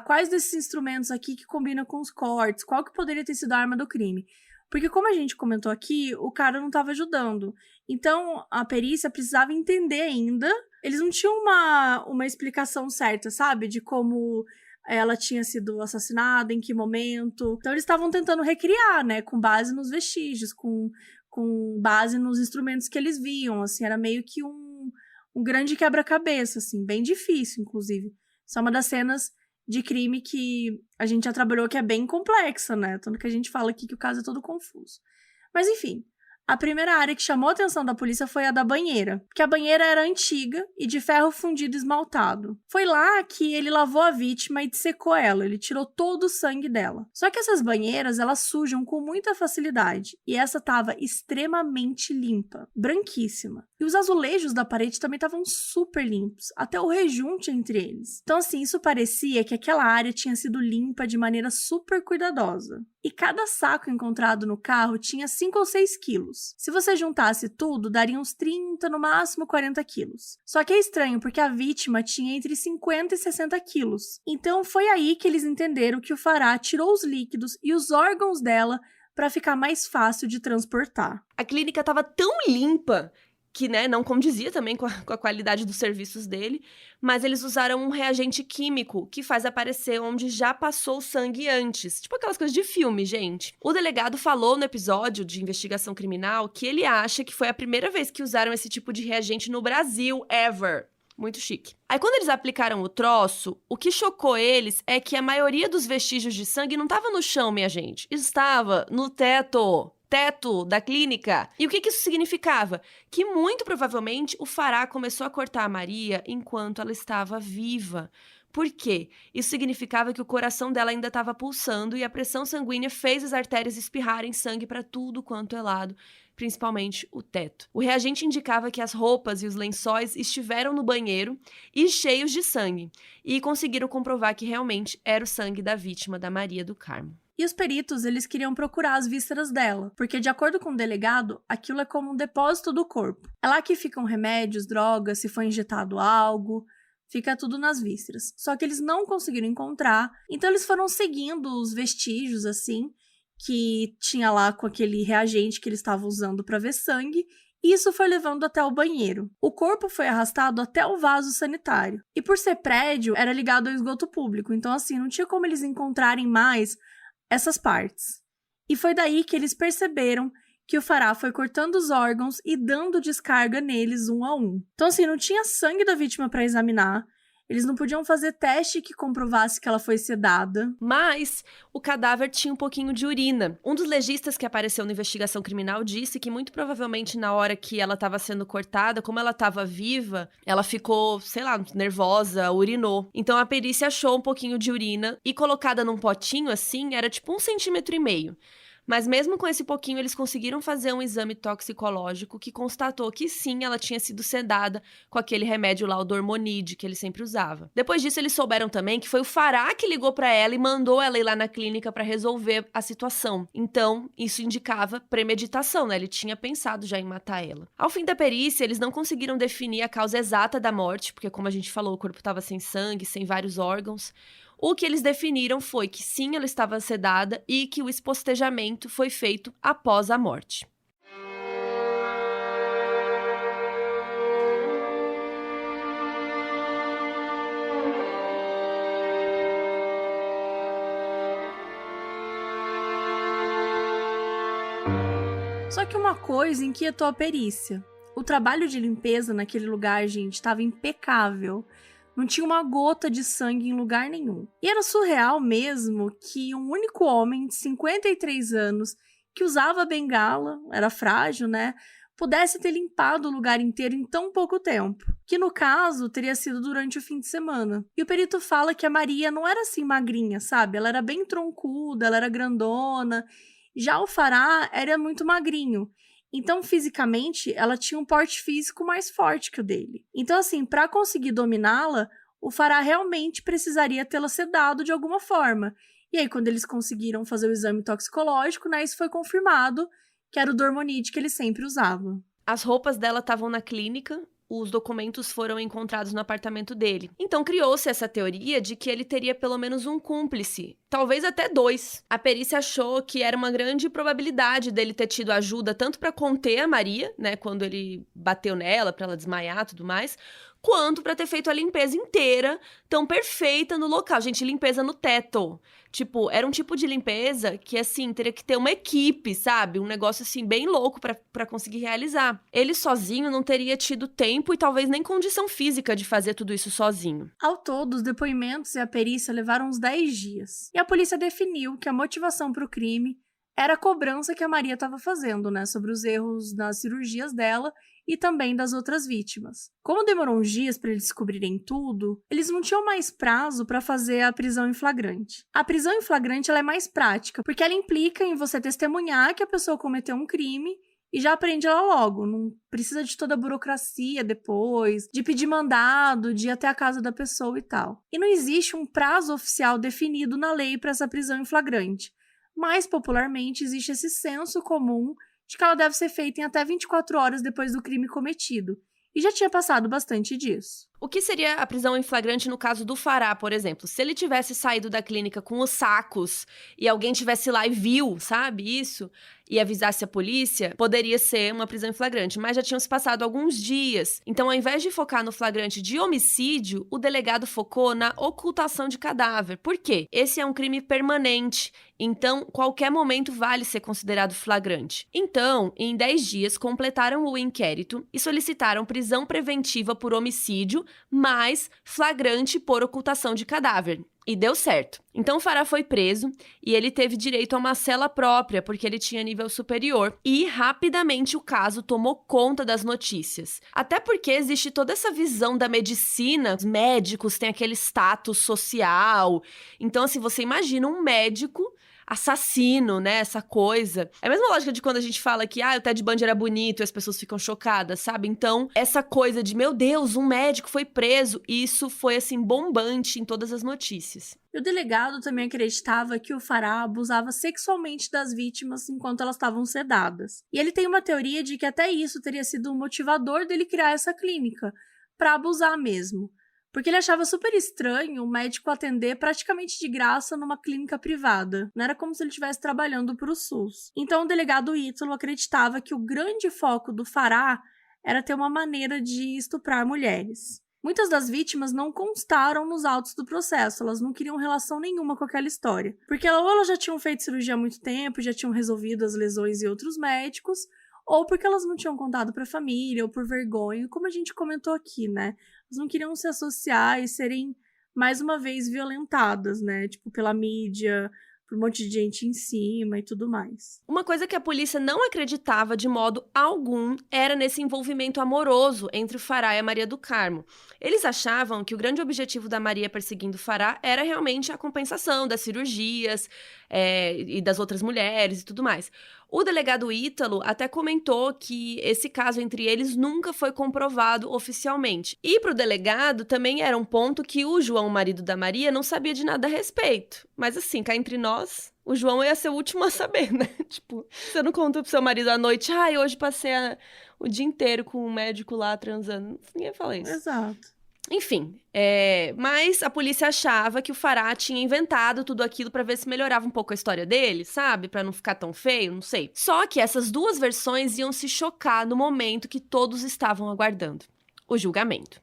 quais desses instrumentos aqui que combinam com os cortes? Qual que poderia ter sido a arma do crime? Porque como a gente comentou aqui, o cara não estava ajudando. Então, a perícia precisava entender ainda. Eles não tinham uma explicação certa, sabe? De como ela tinha sido assassinada, em que momento. Então, eles estavam tentando recriar, né? Com base nos vestígios, com base nos instrumentos que eles viam. Assim, era meio que um grande quebra-cabeça, assim. Bem difícil, inclusive. Isso é uma das cenas de crime que a gente já trabalhou, que é bem complexa, né? Tanto que a gente fala aqui que o caso é todo confuso. Mas, enfim, a primeira área que chamou a atenção da polícia foi a da banheira, porque a banheira era antiga e de ferro fundido esmaltado. Foi lá que ele lavou a vítima e dissecou ela, ele tirou todo o sangue dela. Só que essas banheiras, elas sujam com muita facilidade, e essa estava extremamente limpa, branquíssima. E os azulejos da parede também estavam super limpos, até o rejunte entre eles. Então, assim, isso parecia que aquela área tinha sido limpa de maneira super cuidadosa. E cada saco encontrado no carro tinha 5 ou 6 quilos. Se você juntasse tudo, daria uns 30, no máximo 40 quilos. Só que é estranho, porque a vítima tinha entre 50 e 60 quilos. Então foi aí que eles entenderam que o Farah tirou os líquidos e os órgãos dela para ficar mais fácil de transportar. A clínica estava tão limpa que, né, não condizia também com a qualidade dos serviços dele, mas eles usaram um reagente químico que faz aparecer onde já passou o sangue antes. Tipo aquelas coisas de filme, gente. O delegado falou no episódio de investigação criminal que ele acha que foi a primeira vez que usaram esse tipo de reagente no Brasil, ever. Muito chique. Aí, quando eles aplicaram o troço, o que chocou eles é que a maioria dos vestígios de sangue não estava no chão, minha gente. Estava no teto da clínica. E o que isso significava? Que muito provavelmente o Farah começou a cortar a Maria enquanto ela estava viva. Por quê? Isso significava que o coração dela ainda estava pulsando e a pressão sanguínea fez as artérias espirrarem sangue para tudo quanto é lado, principalmente o teto. O reagente indicava que as roupas e os lençóis estiveram no banheiro e cheios de sangue, e conseguiram comprovar que realmente era o sangue da vítima da Maria do Carmo. E os peritos, eles queriam procurar as vísceras dela, porque de acordo com o delegado, aquilo é como um depósito do corpo. É lá que ficam remédios, drogas, se foi injetado algo, fica tudo nas vísceras. Só que eles não conseguiram encontrar, então eles foram seguindo os vestígios, assim, que tinha lá com aquele reagente que eles estavam usando para ver sangue, e isso foi levando até o banheiro. O corpo foi arrastado até o vaso sanitário. E por ser prédio, era ligado ao esgoto público, então assim, não tinha como eles encontrarem mais essas partes. E foi daí que eles perceberam que o Farah foi cortando os órgãos e dando descarga neles um a um. Então, assim, não tinha sangue da vítima para examinar, eles não podiam fazer teste que comprovasse que ela foi sedada. Mas o cadáver tinha um pouquinho de urina. Um dos legistas que apareceu na investigação criminal disse que muito provavelmente na hora que ela estava sendo cortada, como ela estava viva, ela ficou, sei lá, nervosa, urinou. Então a perícia achou um pouquinho de urina e colocada num potinho assim, era tipo 1,5 cm. Mas mesmo com esse pouquinho, eles conseguiram fazer um exame toxicológico que constatou que sim, ela tinha sido sedada com aquele remédio lá, o Dormonide, que ele sempre usava. Depois disso, eles souberam também que foi o Farah que ligou pra ela e mandou ela ir lá na clínica pra resolver a situação. Então, isso indicava premeditação, né? Ele tinha pensado já em matar ela. Ao fim da perícia, eles não conseguiram definir a causa exata da morte, porque como a gente falou, o corpo estava sem sangue, sem vários órgãos. O que eles definiram foi que sim, ela estava sedada e que o espostejamento foi feito após a morte. Só que uma coisa inquietou a perícia. O trabalho de limpeza naquele lugar, gente, estava impecável. Não tinha uma gota de sangue em lugar nenhum. E era surreal mesmo que um único homem de 53 anos, que usava bengala, era frágil, né? Pudesse ter limpado o lugar inteiro em tão pouco tempo. Que no caso, teria sido durante o fim de semana. E o perito fala que a Maria não era assim magrinha, sabe? Ela era bem troncuda, ela era grandona. Já o Farah era muito magrinho. Então, fisicamente, ela tinha um porte físico mais forte que o dele. Então, assim, para conseguir dominá-la, o Farah realmente precisaria tê-la sedado de alguma forma. E aí, quando eles conseguiram fazer o exame toxicológico, né, isso foi confirmado que era o Dormonide que ele sempre usava. As roupas dela estavam na clínica, os documentos foram encontrados no apartamento dele. Então criou-se essa teoria de que ele teria pelo menos um cúmplice, talvez até 2. A perícia achou que era uma grande probabilidade dele ter tido ajuda tanto para conter a Maria, né, quando ele bateu nela para ela desmaiar e tudo mais, quanto para ter feito a limpeza inteira, tão perfeita no local. Gente, limpeza no teto. Tipo, era um tipo de limpeza que, assim, teria que ter uma equipe, sabe? Um negócio, assim, bem louco pra conseguir realizar. Ele sozinho não teria tido tempo e talvez nem condição física de fazer tudo isso sozinho. Ao todo, os depoimentos e a perícia levaram uns 10 dias. E a polícia definiu que a motivação para o crime era a cobrança que a Maria estava fazendo, né? Sobre os erros nas cirurgias dela e também das outras vítimas. Como demorou uns dias para eles descobrirem tudo, eles não tinham mais prazo para fazer a prisão em flagrante. A prisão em flagrante ela é mais prática, porque ela implica em você testemunhar que a pessoa cometeu um crime e já prende ela logo. Não precisa de toda a burocracia depois, de pedir mandado, de ir até a casa da pessoa e tal. E não existe um prazo oficial definido na lei para essa prisão em flagrante. Mais popularmente, existe esse senso comum de que ela deve ser feita em até 24 horas depois do crime cometido. E já tinha passado bastante disso. O que seria a prisão em flagrante no caso do Farah, por exemplo? Se ele tivesse saído da clínica com os sacos e alguém tivesse lá e viu, sabe, isso, e avisasse a polícia, poderia ser uma prisão em flagrante. Mas já tinham se passado alguns dias. Então, ao invés de focar no flagrante de homicídio, o delegado focou na ocultação de cadáver. Por quê? Esse é um crime permanente. Então, qualquer momento vale ser considerado flagrante. Então, em 10 dias, completaram o inquérito e solicitaram prisão preventiva por homicídio, mais flagrante por ocultação de cadáver. E deu certo. Então o Farah foi preso e ele teve direito a uma cela própria, porque ele tinha nível superior. E rapidamente o caso tomou conta das notícias. Até porque existe toda essa visão da medicina, os médicos têm aquele status social. Então, assim, você imagina um médico assassino, né, essa coisa. É a mesma lógica de quando a gente fala que, o Ted Bundy era bonito e as pessoas ficam chocadas, sabe? Então, essa coisa de, meu Deus, um médico foi preso, isso foi, assim, bombante em todas as notícias. E o delegado também acreditava que o Farah abusava sexualmente das vítimas enquanto elas estavam sedadas. E ele tem uma teoria de que até isso teria sido um motivador dele criar essa clínica, para abusar mesmo. Porque ele achava super estranho o médico atender praticamente de graça numa clínica privada. Não era como se ele estivesse trabalhando para o SUS. Então o delegado Ítalo acreditava que o grande foco do Farah era ter uma maneira de estuprar mulheres. Muitas das vítimas não constaram nos autos do processo, elas não queriam relação nenhuma com aquela história. Porque ou elas já tinham feito cirurgia há muito tempo, já tinham resolvido as lesões em outros médicos, ou porque elas não tinham contado para a família, ou por vergonha, como a gente comentou aqui, né? Elas não queriam se associar e serem, mais uma vez, violentadas, né? Tipo, pela mídia, por um monte de gente em cima e tudo mais. Uma coisa que a polícia não acreditava de modo algum era nesse envolvimento amoroso entre o Farah e a Maria do Carmo. Eles achavam que o grande objetivo da Maria perseguindo o Farah era realmente a compensação das cirurgias e das outras mulheres e tudo mais. O delegado Ítalo até comentou que esse caso entre eles nunca foi comprovado oficialmente. E para o delegado também era um ponto que o João, o marido da Maria, não sabia de nada a respeito. Mas assim, cá entre nós, o João ia ser o último a saber, né? Tipo, você não conta pro seu marido à noite, hoje passei o dia inteiro com um médico lá transando. Ninguém fala isso. Exato. Enfim, mas a polícia achava que o Farah tinha inventado tudo aquilo pra ver se melhorava um pouco a história dele, sabe? Pra não ficar tão feio, não sei. Só que essas duas versões iam se chocar no momento que todos estavam aguardando: o julgamento.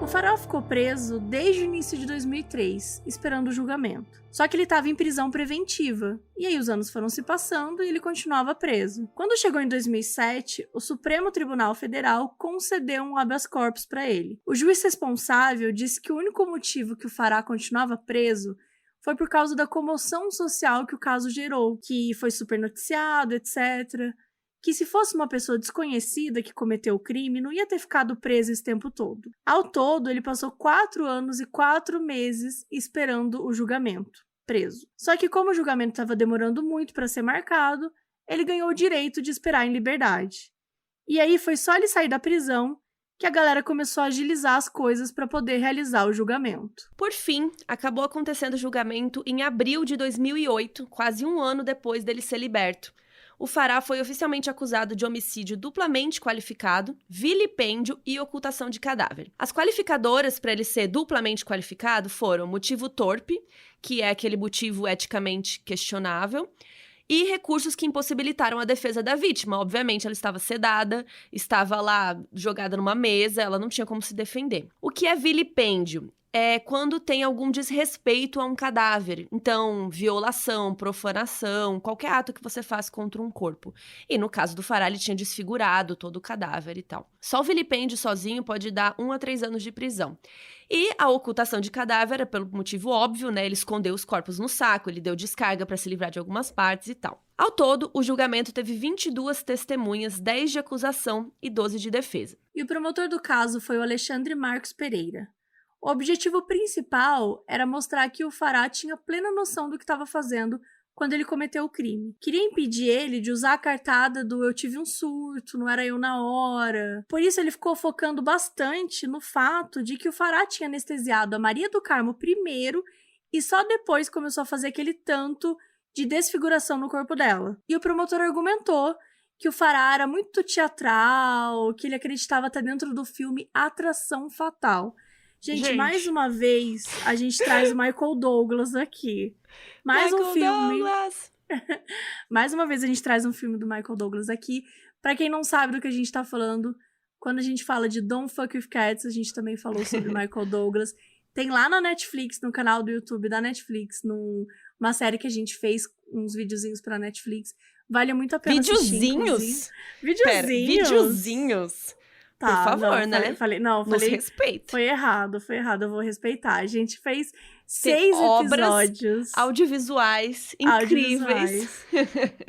O Farah ficou preso desde o início de 2003, esperando o julgamento. Só que ele estava em prisão preventiva, e aí os anos foram se passando e ele continuava preso. Quando chegou em 2007, o Supremo Tribunal Federal concedeu um habeas corpus para ele. O juiz responsável disse que o único motivo que o Farah continuava preso foi por causa da comoção social que o caso gerou, que foi super noticiado, etc., que se fosse uma pessoa desconhecida que cometeu o crime, não ia ter ficado preso esse tempo todo. Ao todo, ele passou 4 anos e 4 meses esperando o julgamento, preso. Só que como o julgamento estava demorando muito para ser marcado, ele ganhou o direito de esperar em liberdade. E aí foi só ele sair da prisão que a galera começou a agilizar as coisas para poder realizar o julgamento. Por fim, acabou acontecendo o julgamento em abril de 2008, quase um ano depois dele ser liberto. O Farah foi oficialmente acusado de homicídio duplamente qualificado, vilipêndio e ocultação de cadáver. As qualificadoras para ele ser duplamente qualificado foram motivo torpe, que é aquele motivo eticamente questionável, e recursos que impossibilitaram a defesa da vítima. Obviamente, ela estava sedada, estava lá jogada numa mesa, ela não tinha como se defender. O que é vilipêndio? É quando tem algum desrespeito a um cadáver. Então, violação, profanação, qualquer ato que você faz contra um corpo. E no caso do Farah, ele tinha desfigurado todo o cadáver e tal. Só o vilipêndio sozinho pode dar 1 a 3 anos de prisão. E a ocultação de cadáver é pelo motivo óbvio, né? Ele escondeu os corpos no saco, ele deu descarga para se livrar de algumas partes e tal. Ao todo, o julgamento teve 22 testemunhas, 10 de acusação e 12 de defesa. E o promotor do caso foi o Alexandre Marcos Pereira. O objetivo principal era mostrar que o Farah tinha plena noção do que estava fazendo quando ele cometeu o crime. Queria impedir ele de usar a cartada do "eu tive um surto, não era eu na hora". Por isso ele ficou focando bastante no fato de que o Farah tinha anestesiado a Maria do Carmo primeiro e só depois começou a fazer aquele tanto de desfiguração no corpo dela. E o promotor argumentou que o Farah era muito teatral, que ele acreditava estar dentro do filme Atração Fatal. Gente, mais uma vez, a gente traz o Michael Douglas aqui. Mais um filme. Mais uma vez, a gente traz um filme do Michael Douglas aqui. Pra quem não sabe do que a gente tá falando, quando a gente fala de Don't Fuck With Cats, a gente também falou sobre Michael Douglas. Tem lá na Netflix, no canal do YouTube da Netflix, uma série que a gente fez, uns videozinhos pra Netflix. Vale muito a pena assistir. Videozinhos? Videozinhos? Tá, por favor, não, né? Falei, nos respeita. Foi errado, eu vou respeitar. A gente fez 6 episódios. Audiovisuais incríveis.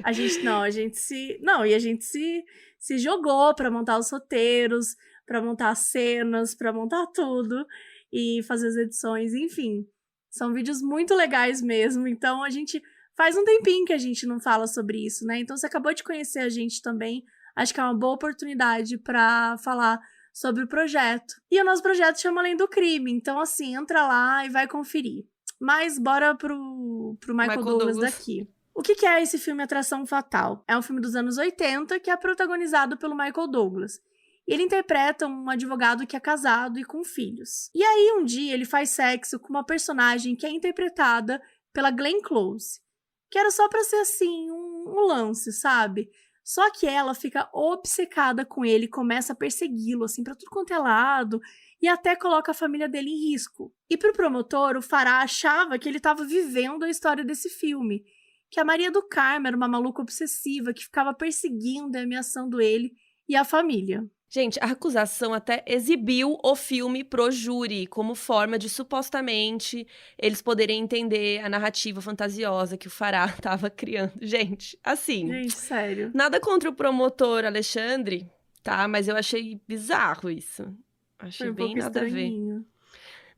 A gente se jogou pra montar os roteiros, pra montar as cenas, pra montar tudo e fazer as edições, enfim. São vídeos muito legais mesmo, então a gente faz um tempinho que a gente não fala sobre isso, né? Então você acabou de conhecer a gente também. Acho que é uma boa oportunidade para falar sobre o projeto. E o nosso projeto chama Além do Crime. Então, assim, entra lá e vai conferir. Mas bora pro Michael Douglas daqui. O que é esse filme Atração Fatal? É um filme dos anos 80 que é protagonizado pelo Michael Douglas. E ele interpreta um advogado que é casado e com filhos. E aí, um dia, ele faz sexo com uma personagem que é interpretada pela Glenn Close. Que era só pra ser, assim, um lance, sabe? Só que ela fica obcecada com ele, começa a persegui-lo, assim, pra tudo quanto é lado, e até coloca a família dele em risco. E pro promotor, o Farah achava que ele estava vivendo a história desse filme, que a Maria do Carmo era uma maluca obsessiva que ficava perseguindo e ameaçando ele e a família. Gente, a acusação até exibiu o filme pro júri, como forma de, supostamente, eles poderem entender a narrativa fantasiosa que o Fará tava criando. Gente, assim, Gente, sério. nada contra o promotor Alexandre, tá? Mas eu achei bizarro isso. Achei Foi um bem pouco nada a ver. estranhinho.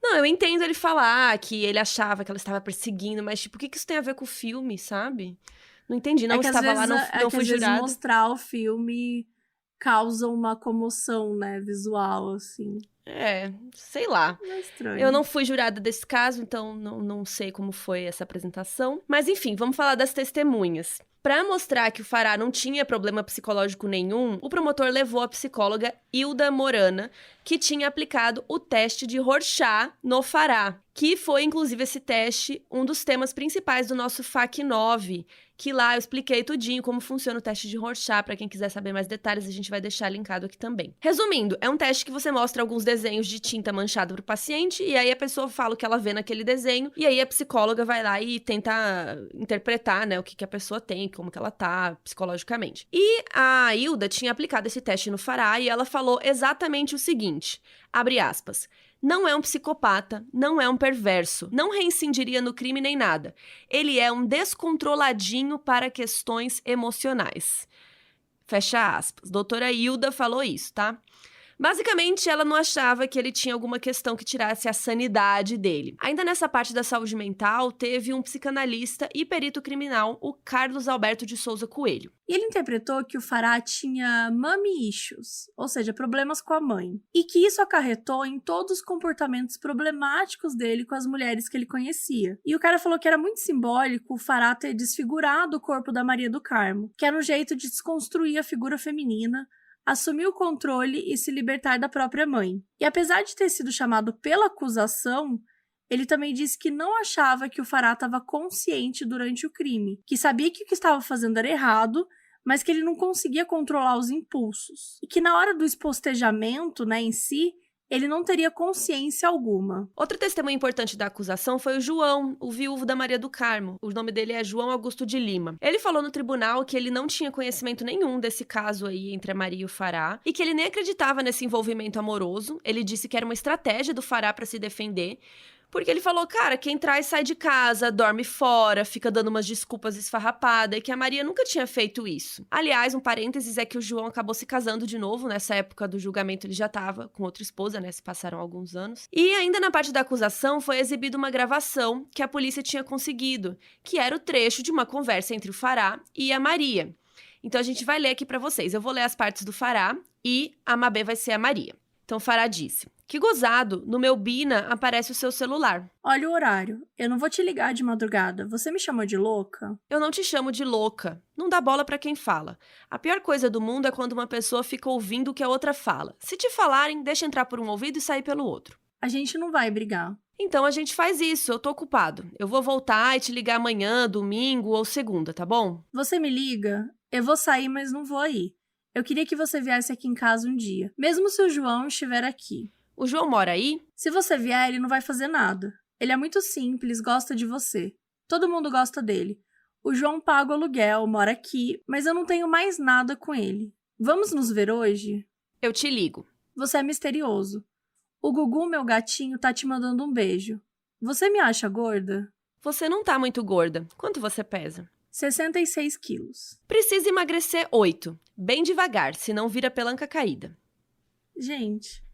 Não, eu entendo ele falar que ele achava que ela estava perseguindo, mas, tipo, o que isso tem a ver com o filme, sabe? Não entendi, não É que às estava lá, vezes, não fui às vezes jurada. mostrar o filme causa uma comoção, né, visual, assim. É, sei lá. É estranho. Eu não fui jurada desse caso, então não sei como foi essa apresentação. Mas enfim, vamos falar das testemunhas. Para mostrar que o Fará não tinha problema psicológico nenhum, o promotor levou a psicóloga Hilda Morana, que tinha aplicado o teste de Rorschach no Fará, que foi, inclusive, esse teste um dos temas principais do nosso FAQ 9, que lá eu expliquei tudinho como funciona o teste de Rorschach. Para quem quiser saber mais detalhes, a gente vai deixar linkado aqui também. Resumindo, é um teste que você mostra alguns desenhos de tinta manchada pro paciente, e aí a pessoa fala o que ela vê naquele desenho, e aí a psicóloga vai lá e tenta interpretar, né, o que a pessoa tem, como que ela tá psicologicamente. E a Hilda tinha aplicado esse teste no Fará, e ela falou exatamente o seguinte, abre aspas, não é um psicopata, não é um perverso, não reincidiria no crime nem nada. Ele é um descontroladinho para questões emocionais. Fecha aspas. Doutora Hilda falou isso, tá? Basicamente, ela não achava que ele tinha alguma questão que tirasse a sanidade dele. Ainda nessa parte da saúde mental, teve um psicanalista e perito criminal, o Carlos Alberto de Souza Coelho. E ele interpretou que o Fará tinha mommy issues, ou seja, problemas com a mãe, e que isso acarretou em todos os comportamentos problemáticos dele com as mulheres que ele conhecia. E o cara falou que era muito simbólico o Fará ter desfigurado o corpo da Maria do Carmo, que era um jeito de desconstruir a figura feminina, assumir o controle e se libertar da própria mãe. E apesar de ter sido chamado pela acusação, ele também disse que não achava que o Fará estava consciente durante o crime, que sabia que o que estava fazendo era errado, mas que ele não conseguia controlar os impulsos. E que na hora do espostejamento, né, em si, ele não teria consciência alguma. Outro testemunho importante da acusação foi o João, o viúvo da Maria do Carmo. O nome dele é João Augusto de Lima. Ele falou no tribunal que ele não tinha conhecimento nenhum desse caso aí entre a Maria e o Fará e que ele nem acreditava nesse envolvimento amoroso. Ele disse que era uma estratégia do Fará para se defender. Porque ele falou, cara, quem traz sai de casa, dorme fora, fica dando umas desculpas esfarrapadas, e que a Maria nunca tinha feito isso. Aliás, um parênteses é que o João acabou se casando de novo, nessa época do julgamento ele já tava com outra esposa, né, se passaram alguns anos. E ainda na parte da acusação foi exibida uma gravação que a polícia tinha conseguido, que era o trecho de uma conversa entre o Fará e a Maria. Então a gente vai ler aqui pra vocês, eu vou ler as partes do Fará e a Mabê vai ser a Maria. Então o Fará disse... Que gozado, no meu Bina aparece o seu celular. Olha o horário, eu não vou te ligar de madrugada, você me chamou de louca? Eu não te chamo de louca, não dá bola pra quem fala. A pior coisa do mundo é quando uma pessoa fica ouvindo o que a outra fala. Se te falarem, deixa entrar por um ouvido e sair pelo outro. A gente não vai brigar. Então a gente faz isso, eu tô ocupado. Eu vou voltar e te ligar amanhã, domingo ou segunda, tá bom? Você me liga, eu vou sair, mas não vou aí. Eu queria que você viesse aqui em casa um dia, mesmo se o João estiver aqui. O João mora aí? Se você vier, ele não vai fazer nada. Ele é muito simples, gosta de você. Todo mundo gosta dele. O João paga o aluguel, mora aqui, mas eu não tenho mais nada com ele. Vamos nos ver hoje? Eu te ligo. Você é misterioso. O Gugu, meu gatinho, tá te mandando um beijo. Você me acha gorda? Você não tá muito gorda. Quanto você pesa? 66 quilos. Precisa emagrecer 8. Bem devagar, senão vira pelanca caída. Gente...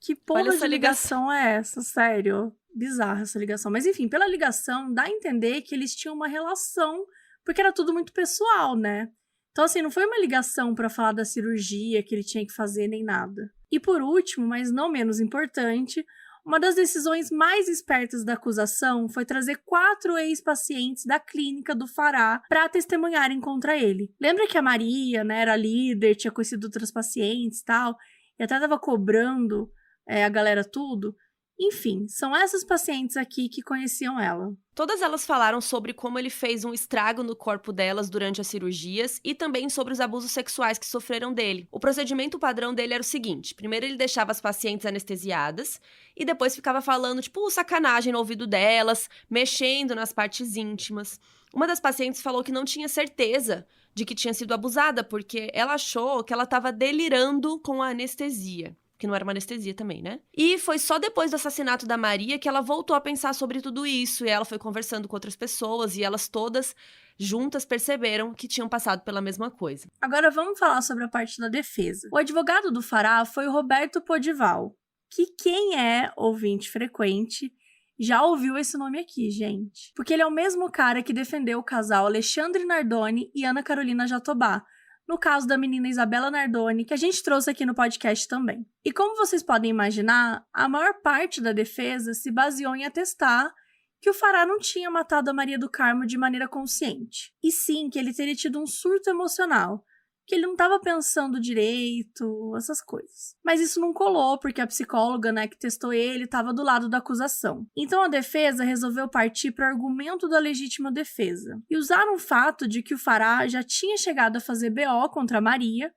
Que porra de ligação é essa? Sério. Bizarra essa ligação. Mas enfim, pela ligação, dá a entender que eles tinham uma relação, porque era tudo muito pessoal, né? Então, assim, não foi uma ligação pra falar da cirurgia que ele tinha que fazer, nem nada. E por último, mas não menos importante, uma das decisões mais espertas da acusação foi trazer 4 ex-pacientes da clínica do Fará pra testemunharem contra ele. Lembra que a Maria, né, era líder, tinha conhecido outras pacientes e tal, e até tava cobrando... a galera tudo. Enfim, são essas pacientes aqui que conheciam ela. Todas elas falaram sobre como ele fez um estrago no corpo delas durante as cirurgias e também sobre os abusos sexuais que sofreram dele. O procedimento padrão dele era o seguinte: primeiro ele deixava as pacientes anestesiadas e depois ficava falando, sacanagem no ouvido delas, mexendo nas partes íntimas. Uma das pacientes falou que não tinha certeza de que tinha sido abusada, porque ela achou que ela estava delirando com a anestesia. Que não era uma anestesia também, né? E foi só depois do assassinato da Maria que ela voltou a pensar sobre tudo isso. E ela foi conversando com outras pessoas e elas todas juntas perceberam que tinham passado pela mesma coisa. Agora vamos falar sobre a parte da defesa. O advogado do Farah foi o Roberto Podival, que quem é ouvinte frequente já ouviu esse nome aqui, gente. Porque ele é o mesmo cara que defendeu o casal Alexandre Nardoni e Ana Carolina Jatobá, no caso da menina Isabela Nardoni, que a gente trouxe aqui no podcast também. E como vocês podem imaginar, a maior parte da defesa se baseou em atestar que o Farah não tinha matado a Maria do Carmo de maneira consciente, e sim que ele teria tido um surto emocional, que ele não estava pensando direito, essas coisas. Mas isso não colou, porque a psicóloga, que testou ele, estava do lado da acusação. Então a defesa resolveu partir para o argumento da legítima defesa. E usaram o fato de que o Farah já tinha chegado a fazer BO contra a Maria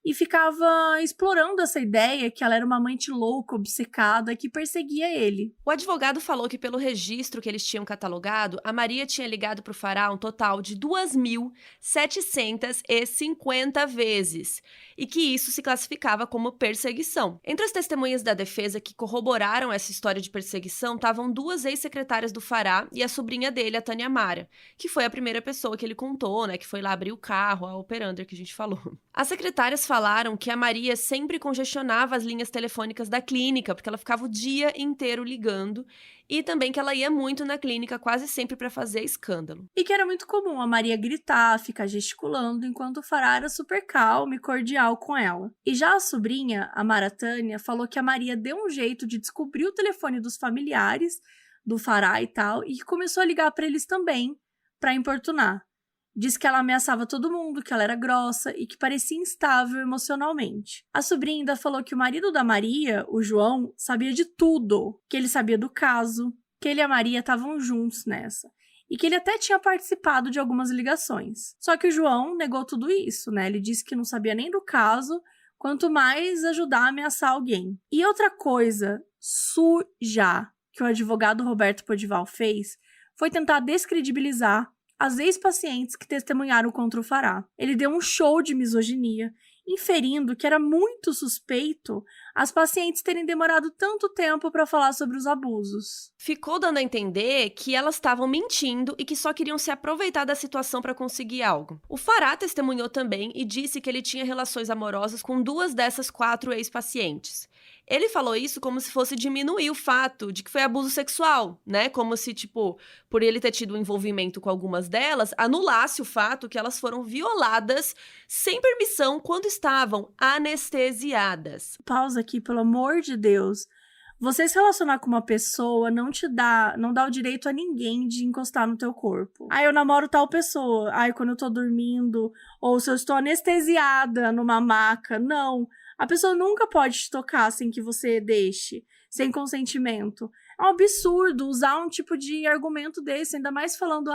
e ficava explorando essa ideia que ela era uma amante louca, obcecada, que perseguia ele. O advogado falou que pelo registro que eles tinham catalogado, a Maria tinha ligado para o Farah um total de 2.750 vezes, e que isso se classificava como perseguição. Entre as testemunhas da defesa que corroboraram essa história de perseguição estavam 2 ex-secretárias do Farah e a sobrinha dele, a Tânia Mara, que foi a primeira pessoa que ele contou, que foi lá abrir o carro, a operander que a gente falou. As secretárias falaram que a Maria sempre congestionava as linhas telefônicas da clínica, porque ela ficava o dia inteiro ligando, e também que ela ia muito na clínica, quase sempre para fazer escândalo. E que era muito comum a Maria gritar, ficar gesticulando, enquanto o Farah era super calmo e cordial com ela. E já a sobrinha, a Mara Tânia, falou que a Maria deu um jeito de descobrir o telefone dos familiares do Farah e tal, e que começou a ligar para eles também, para importunar. Diz que ela ameaçava todo mundo, que ela era grossa e que parecia instável emocionalmente. A sobrinha ainda falou que o marido da Maria, o João, sabia de tudo, que ele sabia do caso, que ele e a Maria estavam juntos nessa, e que ele até tinha participado de algumas ligações. Só que o João negou tudo isso, Ele disse que não sabia nem do caso, quanto mais ajudar a ameaçar alguém. E outra coisa suja que o advogado Roberto Podival fez foi tentar descredibilizar as ex-pacientes que testemunharam contra o Farah. Ele deu um show de misoginia, inferindo que era muito suspeito as pacientes terem demorado tanto tempo para falar sobre os abusos. Ficou dando a entender que elas estavam mentindo e que só queriam se aproveitar da situação para conseguir algo. O Farah testemunhou também e disse que ele tinha relações amorosas com 2 dessas 4 ex-pacientes. Ele falou isso como se fosse diminuir o fato de que foi abuso sexual, Como se, por ele ter tido um envolvimento com algumas delas, anulasse o fato que elas foram violadas sem permissão quando estavam anestesiadas. Pausa aqui, pelo amor de Deus. Você se relacionar com uma pessoa não dá o direito a ninguém de encostar no teu corpo. Eu namoro tal pessoa. Quando eu tô dormindo, ou se eu estou anestesiada numa maca. Não. A pessoa nunca pode te tocar sem que você deixe, sem consentimento. É um absurdo usar um tipo de argumento desse, ainda mais falando,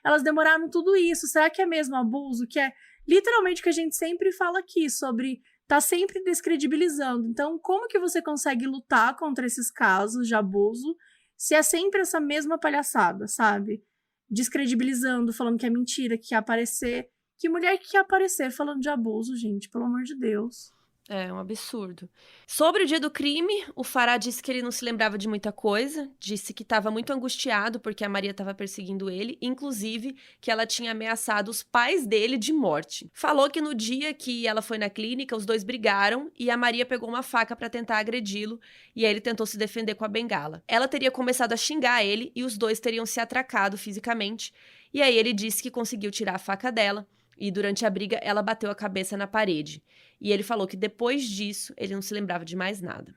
elas demoraram tudo isso. Será que é mesmo abuso? Que é literalmente o que a gente sempre fala aqui, sobre tá sempre descredibilizando. Então, como que você consegue lutar contra esses casos de abuso se é sempre essa mesma palhaçada, sabe? Descredibilizando, falando que é mentira, que quer aparecer. Que mulher que quer aparecer falando de abuso, gente? Pelo amor de Deus. É um absurdo. Sobre o dia do crime, o Farah disse que ele não se lembrava de muita coisa, disse que estava muito angustiado porque a Maria estava perseguindo ele, inclusive que ela tinha ameaçado os pais dele de morte. Falou que no dia que ela foi na clínica, os dois brigaram e a Maria pegou uma faca para tentar agredi-lo e aí ele tentou se defender com a bengala. Ela teria começado a xingar ele e os dois teriam se atracado fisicamente, e aí ele disse que conseguiu tirar a faca dela. E durante a briga, ela bateu a cabeça na parede. E ele falou que depois disso, ele não se lembrava de mais nada.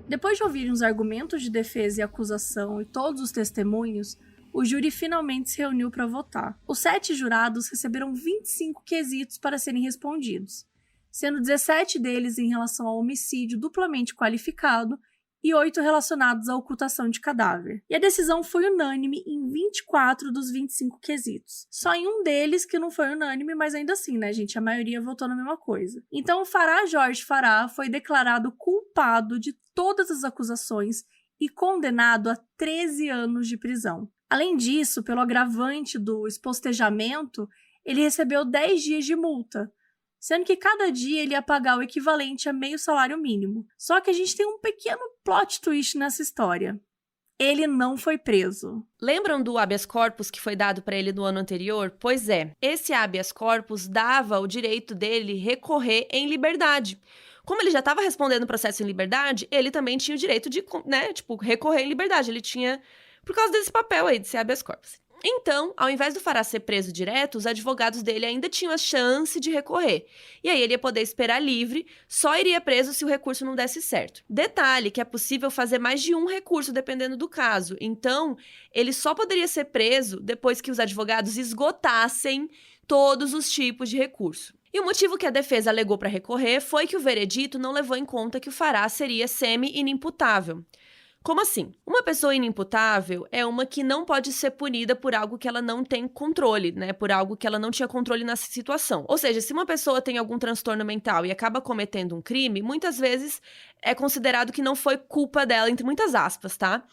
Depois de ouvirem os argumentos de defesa e acusação e todos os testemunhos, o júri finalmente se reuniu para votar. Os 7 jurados receberam 25 quesitos para serem respondidos, sendo 17 deles em relação ao homicídio duplamente qualificado e 8 relacionados à ocultação de cadáver. E a decisão foi unânime em 24 dos 25 quesitos. Só em um deles que não foi unânime, mas ainda assim, né, gente? A maioria votou na mesma coisa. Então, o Farah Jorge Farah foi declarado culpado de todas as acusações e condenado a 13 anos de prisão. Além disso, pelo agravante do espostejamento, ele recebeu 10 dias de multa, sendo que cada dia ele ia pagar o equivalente a meio salário mínimo. Só que a gente tem um pequeno plot twist nessa história. Ele não foi preso. Lembram do habeas corpus que foi dado para ele no ano anterior? Pois é, esse habeas corpus dava o direito dele recorrer em liberdade. Como ele já estava respondendo o processo em liberdade, ele também tinha o direito de, recorrer em liberdade. Ele tinha, por causa desse papel aí, de ser habeas corpus. Então, ao invés do Farah ser preso direto, os advogados dele ainda tinham a chance de recorrer. E aí ele ia poder esperar livre, só iria preso se o recurso não desse certo. Detalhe que é possível fazer mais de um recurso, dependendo do caso. Então, ele só poderia ser preso depois que os advogados esgotassem todos os tipos de recurso. E o motivo que a defesa alegou para recorrer foi que o veredito não levou em conta que o Farah seria semi-inimputável. Como assim? Uma pessoa inimputável é uma que não pode ser punida por algo que ela não tem controle, né? Por algo que ela não tinha controle na situação. Ou seja, se uma pessoa tem algum transtorno mental e acaba cometendo um crime, muitas vezes é considerado que não foi culpa dela, entre muitas aspas, tá?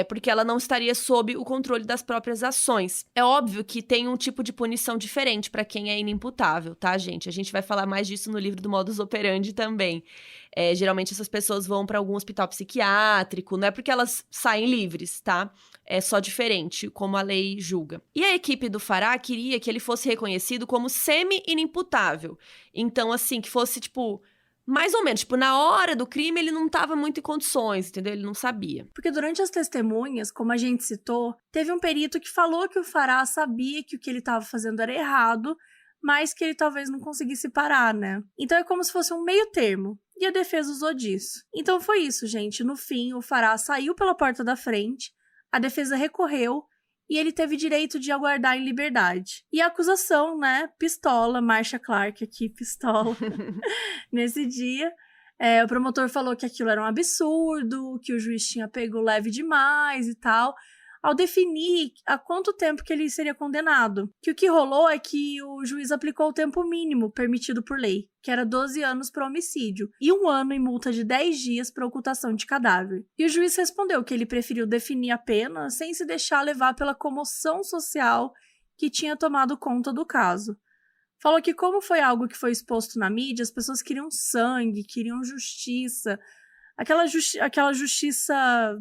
Porque ela não estaria sob o controle das próprias ações. É óbvio que tem um tipo de punição diferente para quem é inimputável, tá, gente? A gente vai falar mais disso no livro do Modus Operandi também. Geralmente essas pessoas vão para algum hospital psiquiátrico, não é porque elas saem livres, tá? É só diferente, como a lei julga. E a equipe do Farah queria que ele fosse reconhecido como semi-inimputável. Então, assim, que fosse, mais ou menos, na hora do crime ele não estava muito em condições, entendeu? Ele não sabia. Porque durante as testemunhas, como a gente citou, teve um perito que falou que o Farah sabia que o que ele estava fazendo era errado, mas que ele talvez não conseguisse parar, né? Então é como se fosse um meio termo. E a defesa usou disso. Então foi isso, gente. No fim, o Farah saiu pela porta da frente, a defesa recorreu e ele teve direito de aguardar em liberdade. E a acusação, né, pistola, Marcia Clark aqui, pistola, nesse dia. O promotor falou que aquilo era um absurdo, que o juiz tinha pego leve demais e tal, ao definir a quanto tempo que ele seria condenado. Que o que rolou é que o juiz aplicou o tempo mínimo permitido por lei, que era 12 anos para homicídio, e 1 ano em multa de 10 dias para ocultação de cadáver. E o juiz respondeu que ele preferiu definir a pena sem se deixar levar pela comoção social que tinha tomado conta do caso. Falou que como foi algo que foi exposto na mídia, as pessoas queriam sangue, queriam justiça, aquela justiça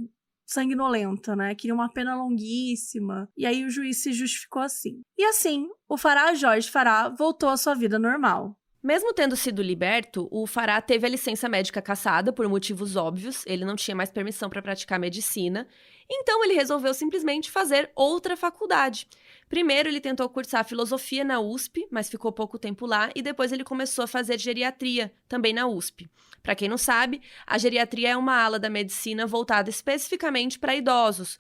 sanguinolenta, né? Queria uma pena longuíssima. E aí o juiz se justificou assim. E assim, o Farah Jorge Farah voltou à sua vida normal. Mesmo tendo sido liberto, o Farah teve a licença médica cassada por motivos óbvios. Ele não tinha mais permissão para praticar medicina. Então ele resolveu simplesmente fazer outra faculdade. Primeiro ele tentou cursar filosofia na USP, mas ficou pouco tempo lá, e depois ele começou a fazer geriatria, também na USP. Para quem não sabe, a geriatria é uma ala da medicina voltada especificamente para idosos,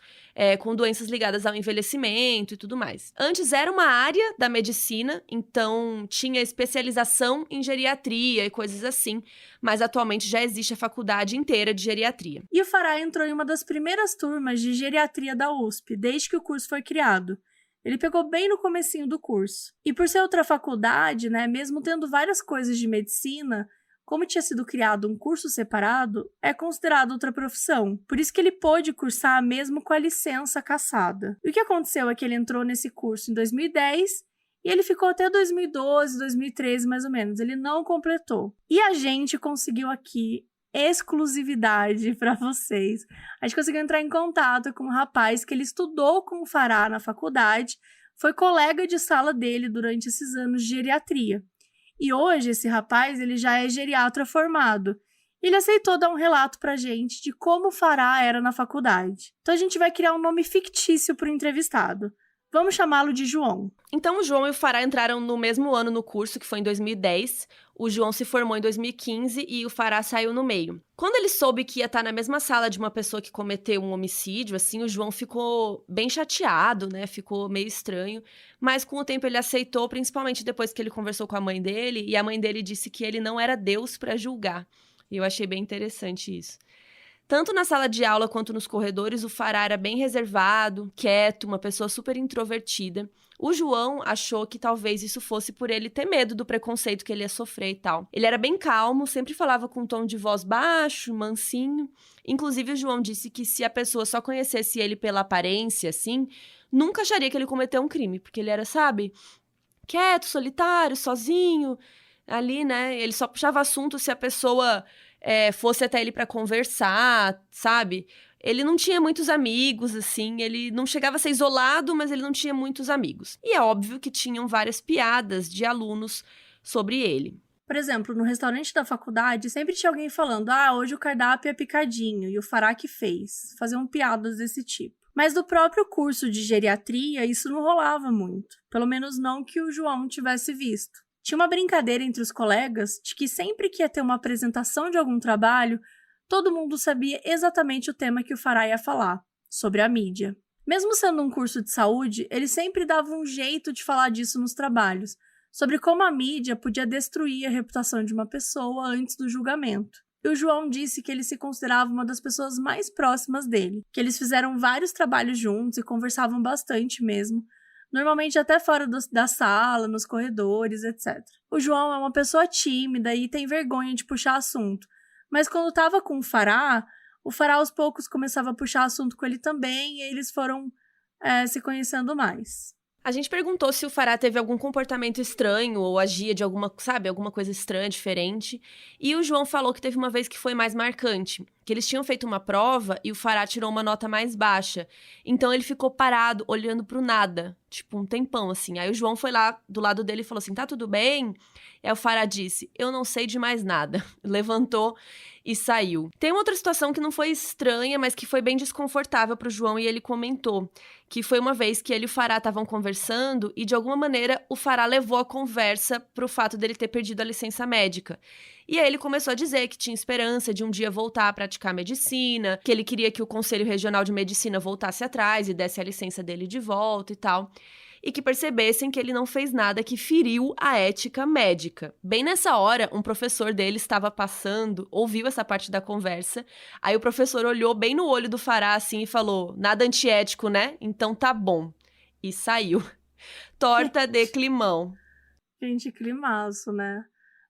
com doenças ligadas ao envelhecimento e tudo mais. Antes era uma área da medicina, então tinha especialização em geriatria e coisas assim, mas atualmente já existe a faculdade inteira de geriatria. E o Farah entrou em uma das primeiras turmas de geriatria da USP, desde que o curso foi criado. Ele pegou bem no comecinho do curso. E por ser outra faculdade, né, mesmo tendo várias coisas de medicina, como tinha sido criado um curso separado, é considerado outra profissão. Por isso que ele pôde cursar mesmo com a licença cassada. E o que aconteceu é que ele entrou nesse curso em 2010 e ele ficou até 2012, 2013 mais ou menos. Ele não completou. E a gente conseguiu aqui exclusividade para vocês. A gente conseguiu entrar em contato com um rapaz que ele estudou com o Farah na faculdade, foi colega de sala dele durante esses anos de geriatria. E hoje esse rapaz ele já é geriatra formado. Ele aceitou dar um relato pra gente de como o Farah era na faculdade. Então a gente vai criar um nome fictício pro entrevistado. Vamos chamá-lo de João. Então o João e o Farah entraram no mesmo ano no curso, que foi em 2010. O João se formou em 2015 e o Fará saiu no meio. Quando ele soube que ia estar na mesma sala de uma pessoa que cometeu um homicídio, assim, o João ficou bem chateado, né? Ficou meio estranho. Mas com o tempo ele aceitou, principalmente depois que ele conversou com a mãe dele. E a mãe dele disse que ele não era Deus para julgar. E eu achei bem interessante isso. Tanto na sala de aula quanto nos corredores, o Fará era bem reservado, quieto, uma pessoa super introvertida. O João achou que talvez isso fosse por ele ter medo do preconceito que ele ia sofrer e tal. Ele era bem calmo, sempre falava com um tom de voz baixo, mansinho. Inclusive, o João disse que se a pessoa só conhecesse ele pela aparência, assim, nunca acharia que ele cometeu um crime, porque ele era, sabe, quieto, solitário, sozinho, ali, né? Ele só puxava assunto se a pessoa fosse até ele pra conversar, sabe? Ele não tinha muitos amigos, assim, ele não chegava a ser isolado, mas ele não tinha muitos amigos. E é óbvio que tinham várias piadas de alunos sobre ele. Por exemplo, no restaurante da faculdade, sempre tinha alguém falando: ah, hoje o cardápio é picadinho, e o Fará que fez. Faziam piadas desse tipo. Mas do próprio curso de geriatria, isso não rolava muito. Pelo menos não que o João tivesse visto. Tinha uma brincadeira entre os colegas de que sempre que ia ter uma apresentação de algum trabalho, todo mundo sabia exatamente o tema que o Fará ia falar, sobre a mídia. Mesmo sendo um curso de saúde, ele sempre dava um jeito de falar disso nos trabalhos, sobre como a mídia podia destruir a reputação de uma pessoa antes do julgamento. E o João disse que ele se considerava uma das pessoas mais próximas dele, que eles fizeram vários trabalhos juntos e conversavam bastante mesmo, normalmente até fora da sala, nos corredores, etc. O João é uma pessoa tímida e tem vergonha de puxar assunto, mas quando estava com o Fará aos poucos começava a puxar assunto com ele também, e eles foram se conhecendo mais. A gente perguntou se o Fará teve algum comportamento estranho ou agia de alguma coisa estranha, diferente. E o João falou que teve uma vez que foi mais marcante, que eles tinham feito uma prova e o Fará tirou uma nota mais baixa. Então ele ficou parado, olhando pro nada, tipo um tempão, assim. Aí o João foi lá do lado dele e falou assim: tá tudo bem? Aí o Fará disse: eu não sei de mais nada. Levantou e saiu. Tem uma outra situação que não foi estranha, mas que foi bem desconfortável pro João, e ele comentou que foi uma vez que ele e o Fará estavam conversando e, de alguma maneira, o Fará levou a conversa pro fato dele ter perdido a licença médica. E aí ele começou a dizer que tinha esperança de um dia voltar a praticar medicina, que ele queria que o Conselho Regional de Medicina voltasse atrás e desse a licença dele de volta e tal. E que percebessem que ele não fez nada que feriu a ética médica. Bem nessa hora, um professor dele estava passando, ouviu essa parte da conversa, aí o professor olhou bem no olho do Fará assim e falou: nada antiético, né? Então tá bom. E saiu. Torta de climão. Gente, climaço, né?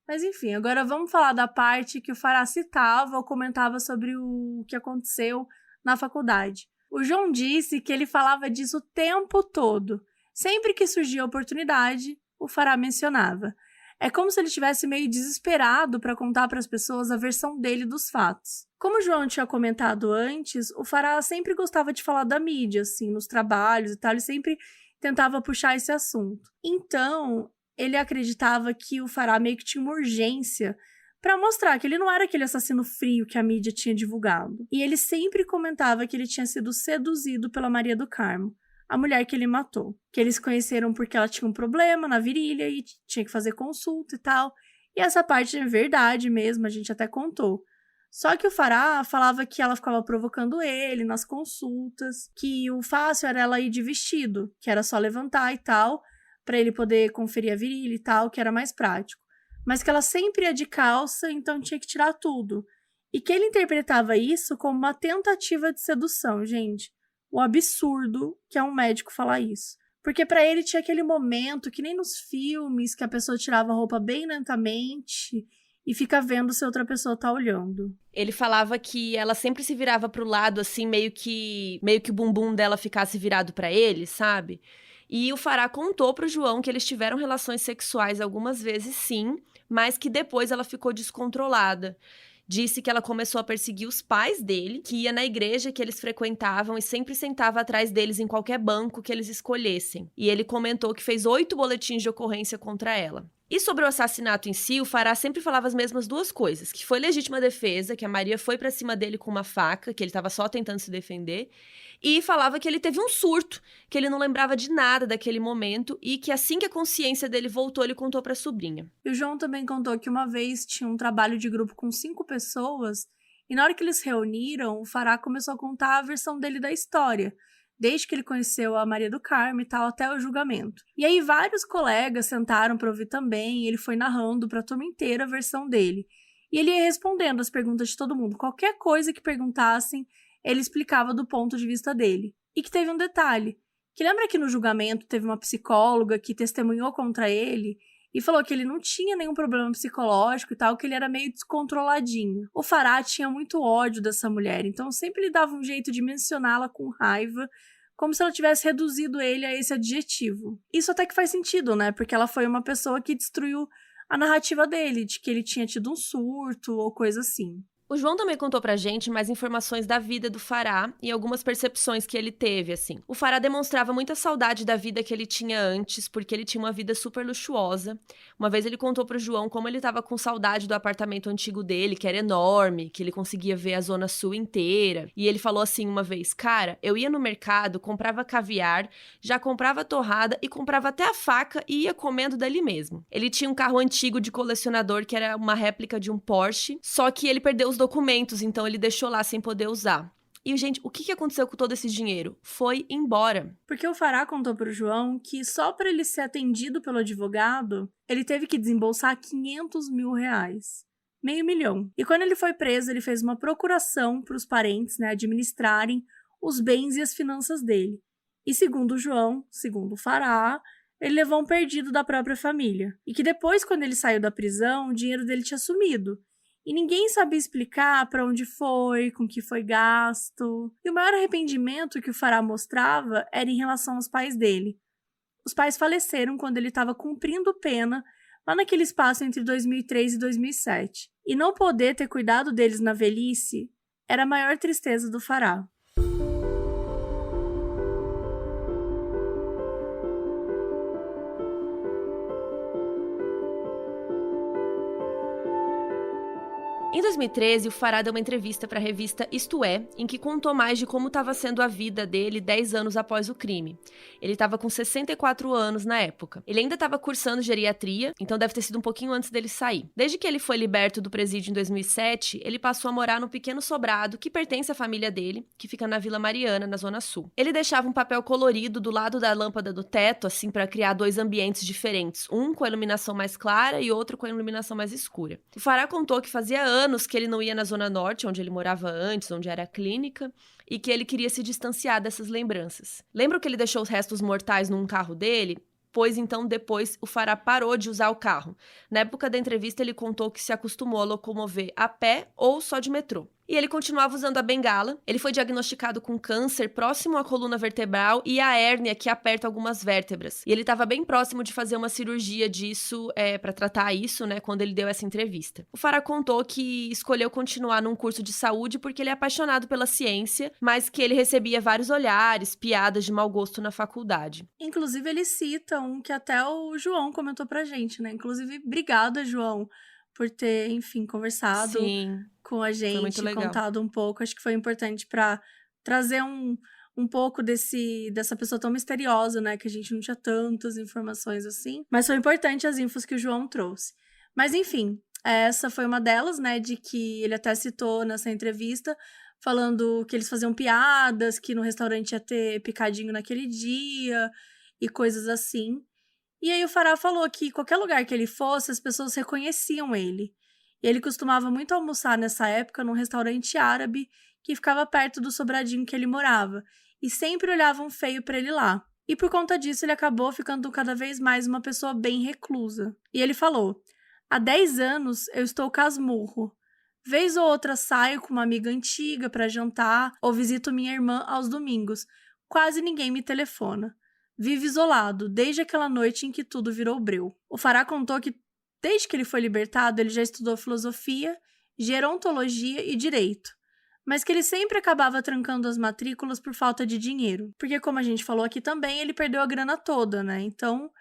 Mas enfim, agora vamos falar da parte que o Fará citava ou comentava sobre o que aconteceu na faculdade. O João disse que ele falava disso o tempo todo. Sempre que surgia a oportunidade, o Fará mencionava. É como se ele estivesse meio desesperado para contar para as pessoas a versão dele dos fatos. Como o João tinha comentado antes, o Fará sempre gostava de falar da mídia, assim, nos trabalhos e tal, ele sempre tentava puxar esse assunto. Então, ele acreditava que o Fará meio que tinha uma urgência para mostrar que ele não era aquele assassino frio que a mídia tinha divulgado. E ele sempre comentava que ele tinha sido seduzido pela Maria do Carmo, a mulher que ele matou. Que eles conheceram porque ela tinha um problema na virilha e tinha que fazer consulta e tal. E essa parte é verdade mesmo, a gente até contou. Só que o Fará falava que ela ficava provocando ele nas consultas, que o fácil era ela ir de vestido, que era só levantar e tal, para ele poder conferir a virilha e tal, que era mais prático. Mas que ela sempre ia de calça, então tinha que tirar tudo. E que ele interpretava isso como uma tentativa de sedução, gente. O absurdo que é um médico falar isso. Porque pra ele tinha aquele momento, que nem nos filmes, que a pessoa tirava a roupa bem lentamente e fica vendo se outra pessoa tá olhando. Ele falava que ela sempre se virava pro lado, assim, meio que o bumbum dela ficasse virado pra ele, sabe? E o Fará contou pro João que eles tiveram relações sexuais algumas vezes, sim, mas que depois ela ficou descontrolada. Disse que ela começou a perseguir os pais dele, que ia na igreja que eles frequentavam e sempre sentava atrás deles em qualquer banco que eles escolhessem. E ele comentou que fez 8 boletins de ocorrência contra ela. E sobre o assassinato em si, o Farah sempre falava as mesmas duas coisas, que foi legítima defesa, que a Maria foi pra cima dele com uma faca, que ele tava só tentando se defender, e falava que ele teve um surto, que ele não lembrava de nada daquele momento e que assim que a consciência dele voltou, ele contou pra sobrinha. E o João também contou que uma vez tinha um trabalho de grupo com 5 pessoas e na hora que eles se reuniram, o Farah começou a contar a versão dele da história, desde que ele conheceu a Maria do Carmo e tal, até o julgamento. E aí vários colegas sentaram para ouvir também, e ele foi narrando para a turma inteira a versão dele. E ele ia respondendo as perguntas de todo mundo. Qualquer coisa que perguntassem, ele explicava do ponto de vista dele. E que teve um detalhe, que lembra que no julgamento teve uma psicóloga que testemunhou contra ele e falou que ele não tinha nenhum problema psicológico e tal, que ele era meio descontroladinho. O Farah tinha muito ódio dessa mulher, então sempre ele dava um jeito de mencioná-la com raiva, como se ela tivesse reduzido ele a esse adjetivo. Isso até que faz sentido, né? Porque ela foi uma pessoa que destruiu a narrativa dele, de que ele tinha tido um surto ou coisa assim. O João também contou pra gente mais informações da vida do Farah e algumas percepções que ele teve, assim. O Farah demonstrava muita saudade da vida que ele tinha antes, porque ele tinha uma vida super luxuosa. Uma vez ele contou pro João como ele tava com saudade do apartamento antigo dele, que era enorme, que ele conseguia ver a Zona Sul inteira. E ele falou assim uma vez, cara, eu ia no mercado, comprava caviar, já comprava torrada e comprava até a faca e ia comendo dali mesmo. Ele tinha um carro antigo de colecionador que era uma réplica de um Porsche, só que ele perdeu os documentos, então ele deixou lá sem poder usar. E, gente, o que aconteceu com todo esse dinheiro? Foi embora. Porque o Farah contou pro João que só para ele ser atendido pelo advogado, ele teve que desembolsar R$500 mil. Meio milhão. E quando ele foi preso, ele fez uma procuração para os parentes, né, administrarem os bens e as finanças dele. E segundo o João, segundo o Farah, ele levou um perdido da própria família. E que depois, quando ele saiu da prisão, o dinheiro dele tinha sumido. E ninguém sabia explicar para onde foi, com que foi gasto. E o maior arrependimento que o Farah mostrava era em relação aos pais dele. Os pais faleceram quando ele estava cumprindo pena lá naquele espaço entre 2003 e 2007. E não poder ter cuidado deles na velhice era a maior tristeza do Farah. Em 2013, o Farah deu uma entrevista para a revista Isto É, em que contou mais de como estava sendo a vida dele 10 anos após o crime. Ele estava com 64 anos na época. Ele ainda estava cursando geriatria, então deve ter sido um pouquinho antes dele sair. Desde que ele foi liberto do presídio em 2007, ele passou a morar num pequeno sobrado que pertence à família dele, que fica na Vila Mariana, na Zona Sul. Ele deixava um papel colorido do lado da lâmpada do teto, assim, para criar dois ambientes diferentes, um com a iluminação mais clara e outro com a iluminação mais escura. O Farah contou que fazia anos que ele não ia na Zona Norte, onde ele morava antes, onde era a clínica, e que ele queria se distanciar dessas lembranças. Lembra que ele deixou os restos mortais num carro dele? Pois então, depois, o Farah parou de usar o carro. Na época da entrevista, ele contou que se acostumou a locomover a pé ou só de metrô. E ele continuava usando a bengala. Ele foi diagnosticado com câncer próximo à coluna vertebral e a hérnia que aperta algumas vértebras. E ele estava bem próximo de fazer uma cirurgia disso, para tratar isso, né, quando ele deu essa entrevista. O Farah contou que escolheu continuar num curso de saúde porque ele é apaixonado pela ciência, mas que ele recebia vários olhares, piadas de mau gosto na faculdade. Inclusive, ele cita um que até o João comentou pra gente, né? Inclusive, obrigada, João, por ter, enfim, conversado com a gente, contado um pouco. Acho que foi importante para trazer um pouco dessa pessoa tão misteriosa, né? Que a gente não tinha tantas informações assim. Mas foi importante as infos que o João trouxe. Mas, enfim, essa foi uma delas, né? De que ele até citou nessa entrevista, falando que eles faziam piadas, que no restaurante ia ter picadinho naquele dia e coisas assim. E aí o Farah falou que qualquer lugar que ele fosse, as pessoas reconheciam ele. E ele costumava muito almoçar nessa época num restaurante árabe que ficava perto do sobradinho que ele morava. E sempre olhavam feio pra ele lá. E por conta disso, ele acabou ficando cada vez mais uma pessoa bem reclusa. E ele falou: há 10 anos eu estou casmurro. Vez ou outra saio com uma amiga antiga pra jantar ou visito minha irmã aos domingos. Quase ninguém me telefona. Vive isolado, desde aquela noite em que tudo virou breu. O Farah contou que, desde que ele foi libertado, ele já estudou filosofia, gerontologia e direito, mas que ele sempre acabava trancando as matrículas por falta de dinheiro. Porque, como a gente falou aqui também, ele perdeu a grana toda, né? Então,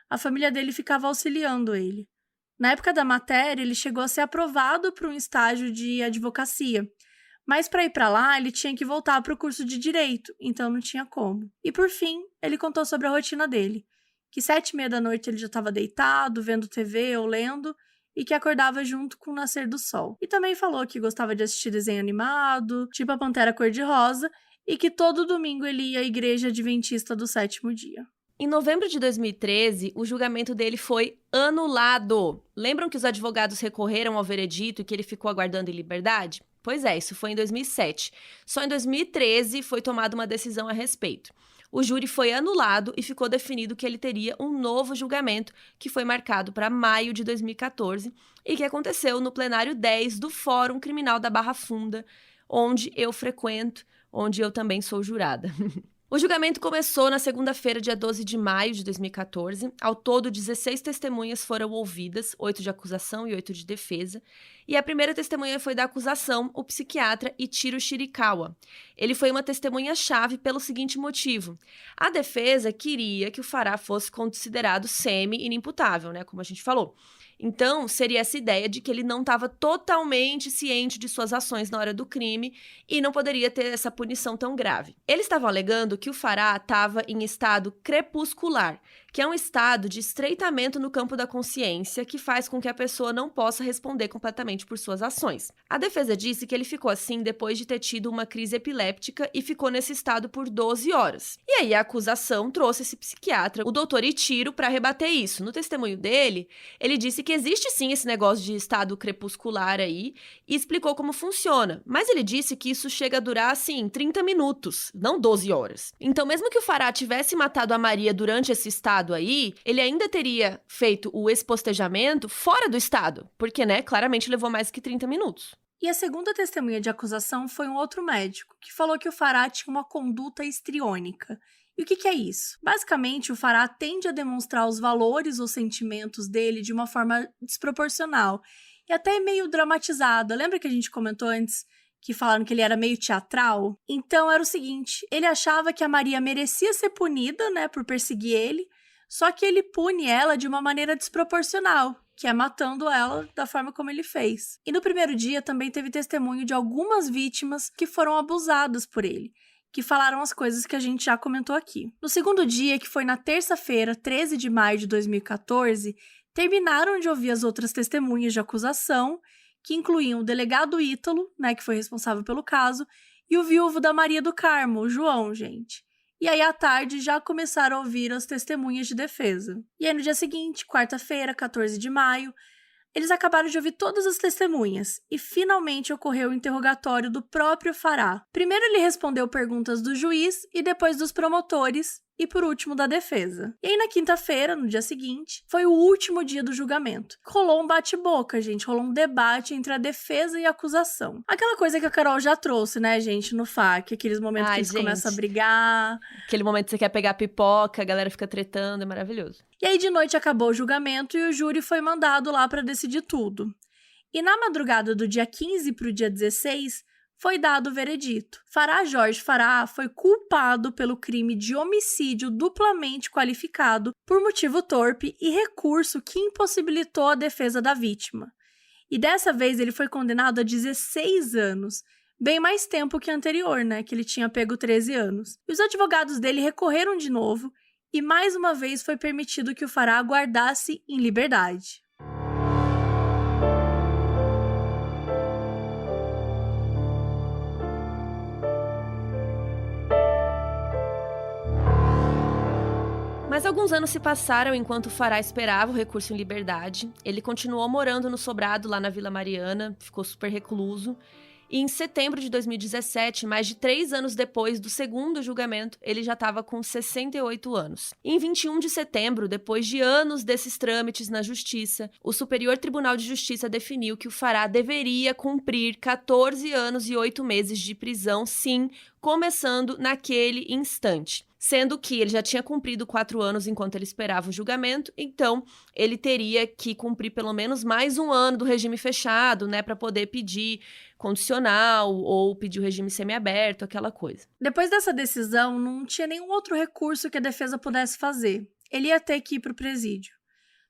a família dele ficava auxiliando ele. Na época da matéria, ele chegou a ser aprovado para um estágio de advocacia, mas para ir para lá, ele tinha que voltar para o curso de direito, então não tinha como. E por fim, ele contou sobre a rotina dele, que 7h30 da noite ele já estava deitado, vendo TV ou lendo, e que acordava junto com o nascer do sol. E também falou que gostava de assistir desenho animado, tipo a Pantera Cor-de-Rosa, e que todo domingo ele ia à igreja adventista do 7º dia. Em novembro de 2013, o julgamento dele foi anulado. Lembram que os advogados recorreram ao veredito e que ele ficou aguardando em liberdade? Pois é, isso foi em 2007. Só em 2013 foi tomada uma decisão a respeito. O júri foi anulado e ficou definido que ele teria um novo julgamento, que foi marcado para maio de 2014 e que aconteceu no plenário 10 do Fórum Criminal da Barra Funda, onde eu frequento, onde eu também sou jurada. O julgamento começou na segunda-feira, dia 12 de maio de 2014. Ao todo, 16 testemunhas foram ouvidas, 8 de acusação e 8 de defesa. E a primeira testemunha foi da acusação, o psiquiatra Ichiro Shirikawa. Ele foi uma testemunha-chave pelo seguinte motivo. A defesa queria que o Farah fosse considerado semi-inimputável, né, como a gente falou. Então, seria essa ideia de que ele não estava totalmente ciente de suas ações na hora do crime e não poderia ter essa punição tão grave. Eles estavam alegando que o Farah estava em estado crepuscular, que é um estado de estreitamento no campo da consciência que faz com que a pessoa não possa responder completamente por suas ações. A defesa disse que ele ficou assim depois de ter tido uma crise epiléptica e ficou nesse estado por 12 horas. E aí a acusação trouxe esse psiquiatra, o Dr. Ichiro, para rebater isso. No testemunho dele, ele disse que existe sim esse negócio de estado crepuscular aí e explicou como funciona. Mas ele disse que isso chega a durar, assim, 30 minutos, não 12 horas. Então, mesmo que o Farah tivesse matado a Maria durante esse estado aí, ele ainda teria feito o expostejamento fora do estado, porque, né, claramente levou mais que 30 minutos. E a segunda testemunha de acusação foi um outro médico, que falou que o Farah tinha uma conduta histriônica. E o que é isso? Basicamente, o Farah tende a demonstrar os valores ou sentimentos dele de uma forma desproporcional e até meio dramatizada. Lembra que a gente comentou antes que falaram que ele era meio teatral? Então era o seguinte, ele achava que a Maria merecia ser punida, né, por perseguir ele, só que ele pune ela de uma maneira desproporcional, que é matando ela da forma como ele fez. E no primeiro dia também teve testemunho de algumas vítimas que foram abusadas por ele, que falaram as coisas que a gente já comentou aqui. No segundo dia, que foi na terça-feira, 13 de maio de 2014, terminaram de ouvir as outras testemunhas de acusação, que incluíam o delegado Ítalo, né, que foi responsável pelo caso, e o viúvo da Maria do Carmo, o João, gente. E aí, à tarde, já começaram a ouvir as testemunhas de defesa. E aí, no dia seguinte, quarta-feira, 14 de maio, eles acabaram de ouvir todas as testemunhas e finalmente ocorreu o interrogatório do próprio Farah. Primeiro ele respondeu perguntas do juiz e depois dos promotores e por último da defesa. E aí na quinta-feira, no dia seguinte, foi o último dia do julgamento. Rolou um bate-boca, gente, rolou um debate entre a defesa e a acusação. Aquela coisa que a Carol já trouxe, né, gente, no FAQ, aqueles momentos que eles começam a brigar. Aquele momento que você quer pegar pipoca, a galera fica tretando, é maravilhoso. E aí de noite acabou o julgamento e o júri foi mandado lá para decidir tudo. E na madrugada do dia 15 para o dia 16, foi dado o veredito. Farah Jorge Farah foi culpado pelo crime de homicídio duplamente qualificado por motivo torpe e recurso que impossibilitou a defesa da vítima. E dessa vez ele foi condenado a 16 anos, bem mais tempo que anterior, né, que ele tinha pego 13 anos. E os advogados dele recorreram de novo e mais uma vez foi permitido que o Farah aguardasse em liberdade. Mas alguns anos se passaram enquanto o Farah esperava o recurso em liberdade. Ele continuou morando no sobrado lá na Vila Mariana, ficou super recluso. E em setembro de 2017, mais de 3 anos depois do segundo julgamento, ele já estava com 68 anos. E em 21 de setembro, depois de anos desses trâmites na Justiça, o Superior Tribunal de Justiça definiu que o Farah deveria cumprir 14 anos e 8 meses de prisão, sim, começando naquele instante. Sendo que ele já tinha cumprido 4 anos enquanto ele esperava o julgamento, então ele teria que cumprir pelo menos mais 1 ano do regime fechado, né, para poder pedir condicional ou pedir o regime semiaberto, aquela coisa. Depois dessa decisão, não tinha nenhum outro recurso que a defesa pudesse fazer. ele ia ter que ir para o presídio.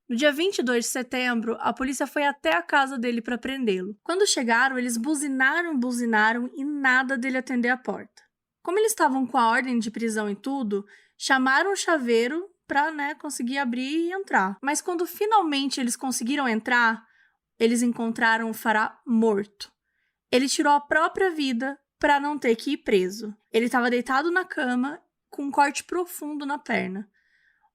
No dia 22 de setembro, a polícia foi até a casa dele para prendê-lo. Quando chegaram, eles buzinaram e nada dele atender a porta. Como eles estavam com a ordem de prisão e tudo, chamaram o chaveiro para, conseguir abrir e entrar. Mas quando finalmente eles conseguiram entrar, eles encontraram o Farah morto. Ele tirou a própria vida para não ter que ir preso. Ele estava deitado na cama com um corte profundo na perna.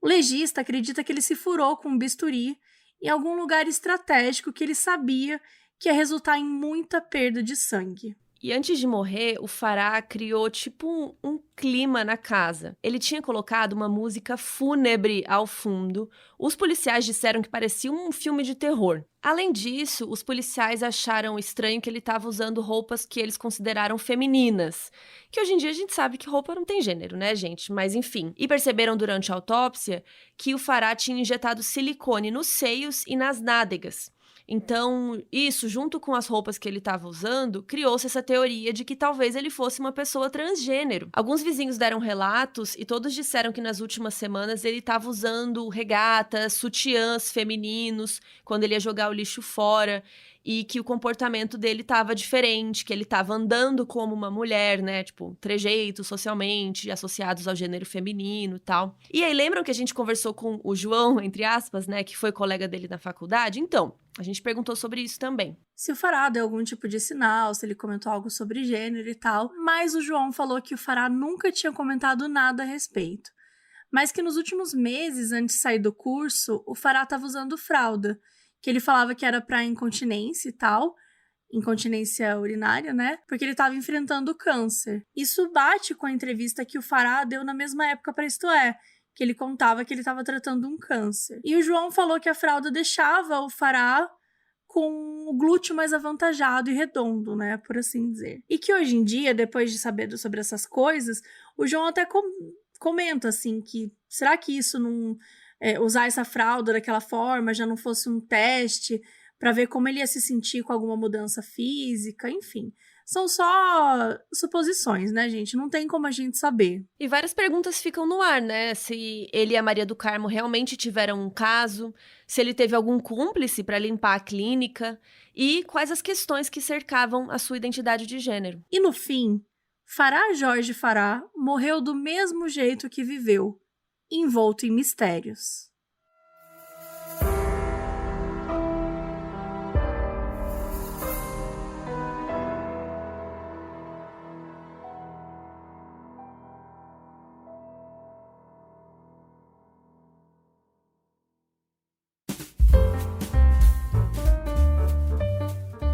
O legista acredita que ele se furou com um bisturi em algum lugar estratégico que ele sabia que ia resultar em muita perda de sangue. E antes de morrer, o Farah criou tipo um clima na casa. Ele tinha colocado uma música fúnebre ao fundo. Os policiais disseram que parecia um filme de terror. Além disso, os policiais acharam estranho que ele estava usando roupas que eles consideraram femininas. Que hoje em dia a gente sabe que roupa não tem gênero, né, gente? Mas enfim. E perceberam durante a autópsia que o Farah tinha injetado silicone nos seios e nas nádegas. Então, isso, junto com as roupas que ele estava usando, criou-se essa teoria de que talvez ele fosse uma pessoa transgênero. Alguns vizinhos deram relatos e todos disseram que nas últimas semanas ele estava usando regatas, sutiãs femininos, quando ele ia jogar o lixo fora, e que o comportamento dele estava diferente, que ele estava andando como uma mulher, né? Tipo, trejeitos socialmente associados ao gênero feminino e tal. E aí, lembram que a gente conversou com o João, entre aspas, né? Que foi colega dele na faculdade? Então, a gente perguntou sobre isso também. Se o Farah deu algum tipo de sinal, se ele comentou algo sobre gênero e tal, mas o João falou que o Farah nunca tinha comentado nada a respeito. Mas que nos últimos meses, antes de sair do curso, o Farah estava usando fralda, que ele falava que era para incontinência e tal, incontinência urinária, né? Porque ele estava enfrentando câncer. Isso bate com a entrevista que o Farah deu na mesma época para Isto É, que ele contava que ele estava tratando um câncer. E o João falou que a fralda deixava o Farah com o glúteo mais avantajado e redondo, né? Por assim dizer. E que hoje em dia, depois de saber sobre essas coisas, o João até comenta, assim, que será que isso não... usar essa fralda daquela forma já não fosse um teste para ver como ele ia se sentir com alguma mudança física, enfim. São só suposições, né, gente? Não tem como a gente saber. E várias perguntas ficam no ar, né? Se ele e a Maria do Carmo realmente tiveram um caso, se ele teve algum cúmplice para limpar a clínica e quais as questões que cercavam a sua identidade de gênero. E no fim, Farah Jorge Farah morreu do mesmo jeito que viveu, envolto em mistérios.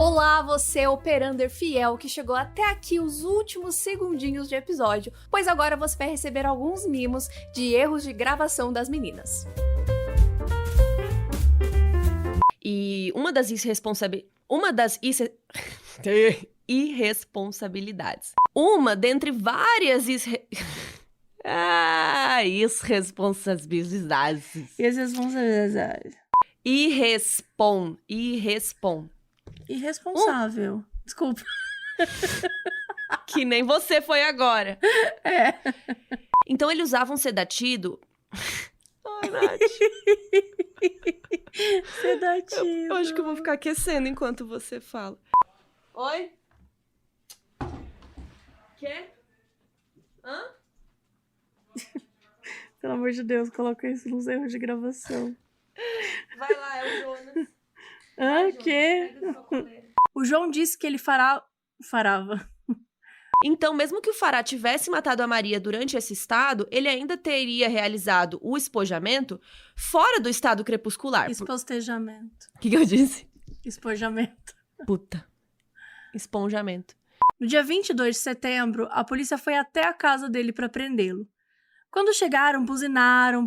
Olá, você operander fiel que chegou até aqui os últimos segundinhos de episódio, pois agora você vai receber alguns mimos de erros de gravação das meninas. E uma das irresponsabilidades. Uma dentre várias irresponsabilidades. Irresponsável. Desculpa. Que nem você foi agora. É. Então ele usava um sedativo. Ai, Nath. Sedativo. Eu acho que eu vou ficar aquecendo enquanto você fala. Oi? Quê? Hã? Pelo amor de Deus, coloca isso nos erros de gravação. Vai lá, é o Jonas. O quê? O João disse que ele farava. Então, mesmo que o Farah tivesse matado a Maria durante esse estado, ele ainda teria realizado o espojamento fora do estado crepuscular. Espostejamento. O que eu disse? Espojamento. Puta. Esponjamento. No dia 22 de setembro, a polícia foi até a casa dele para prendê-lo. Quando chegaram, buzinaram.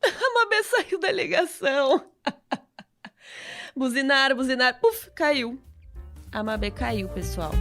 A Mabê saiu da ligação. Buzinaram. Puf, caiu. A Mabê caiu, pessoal.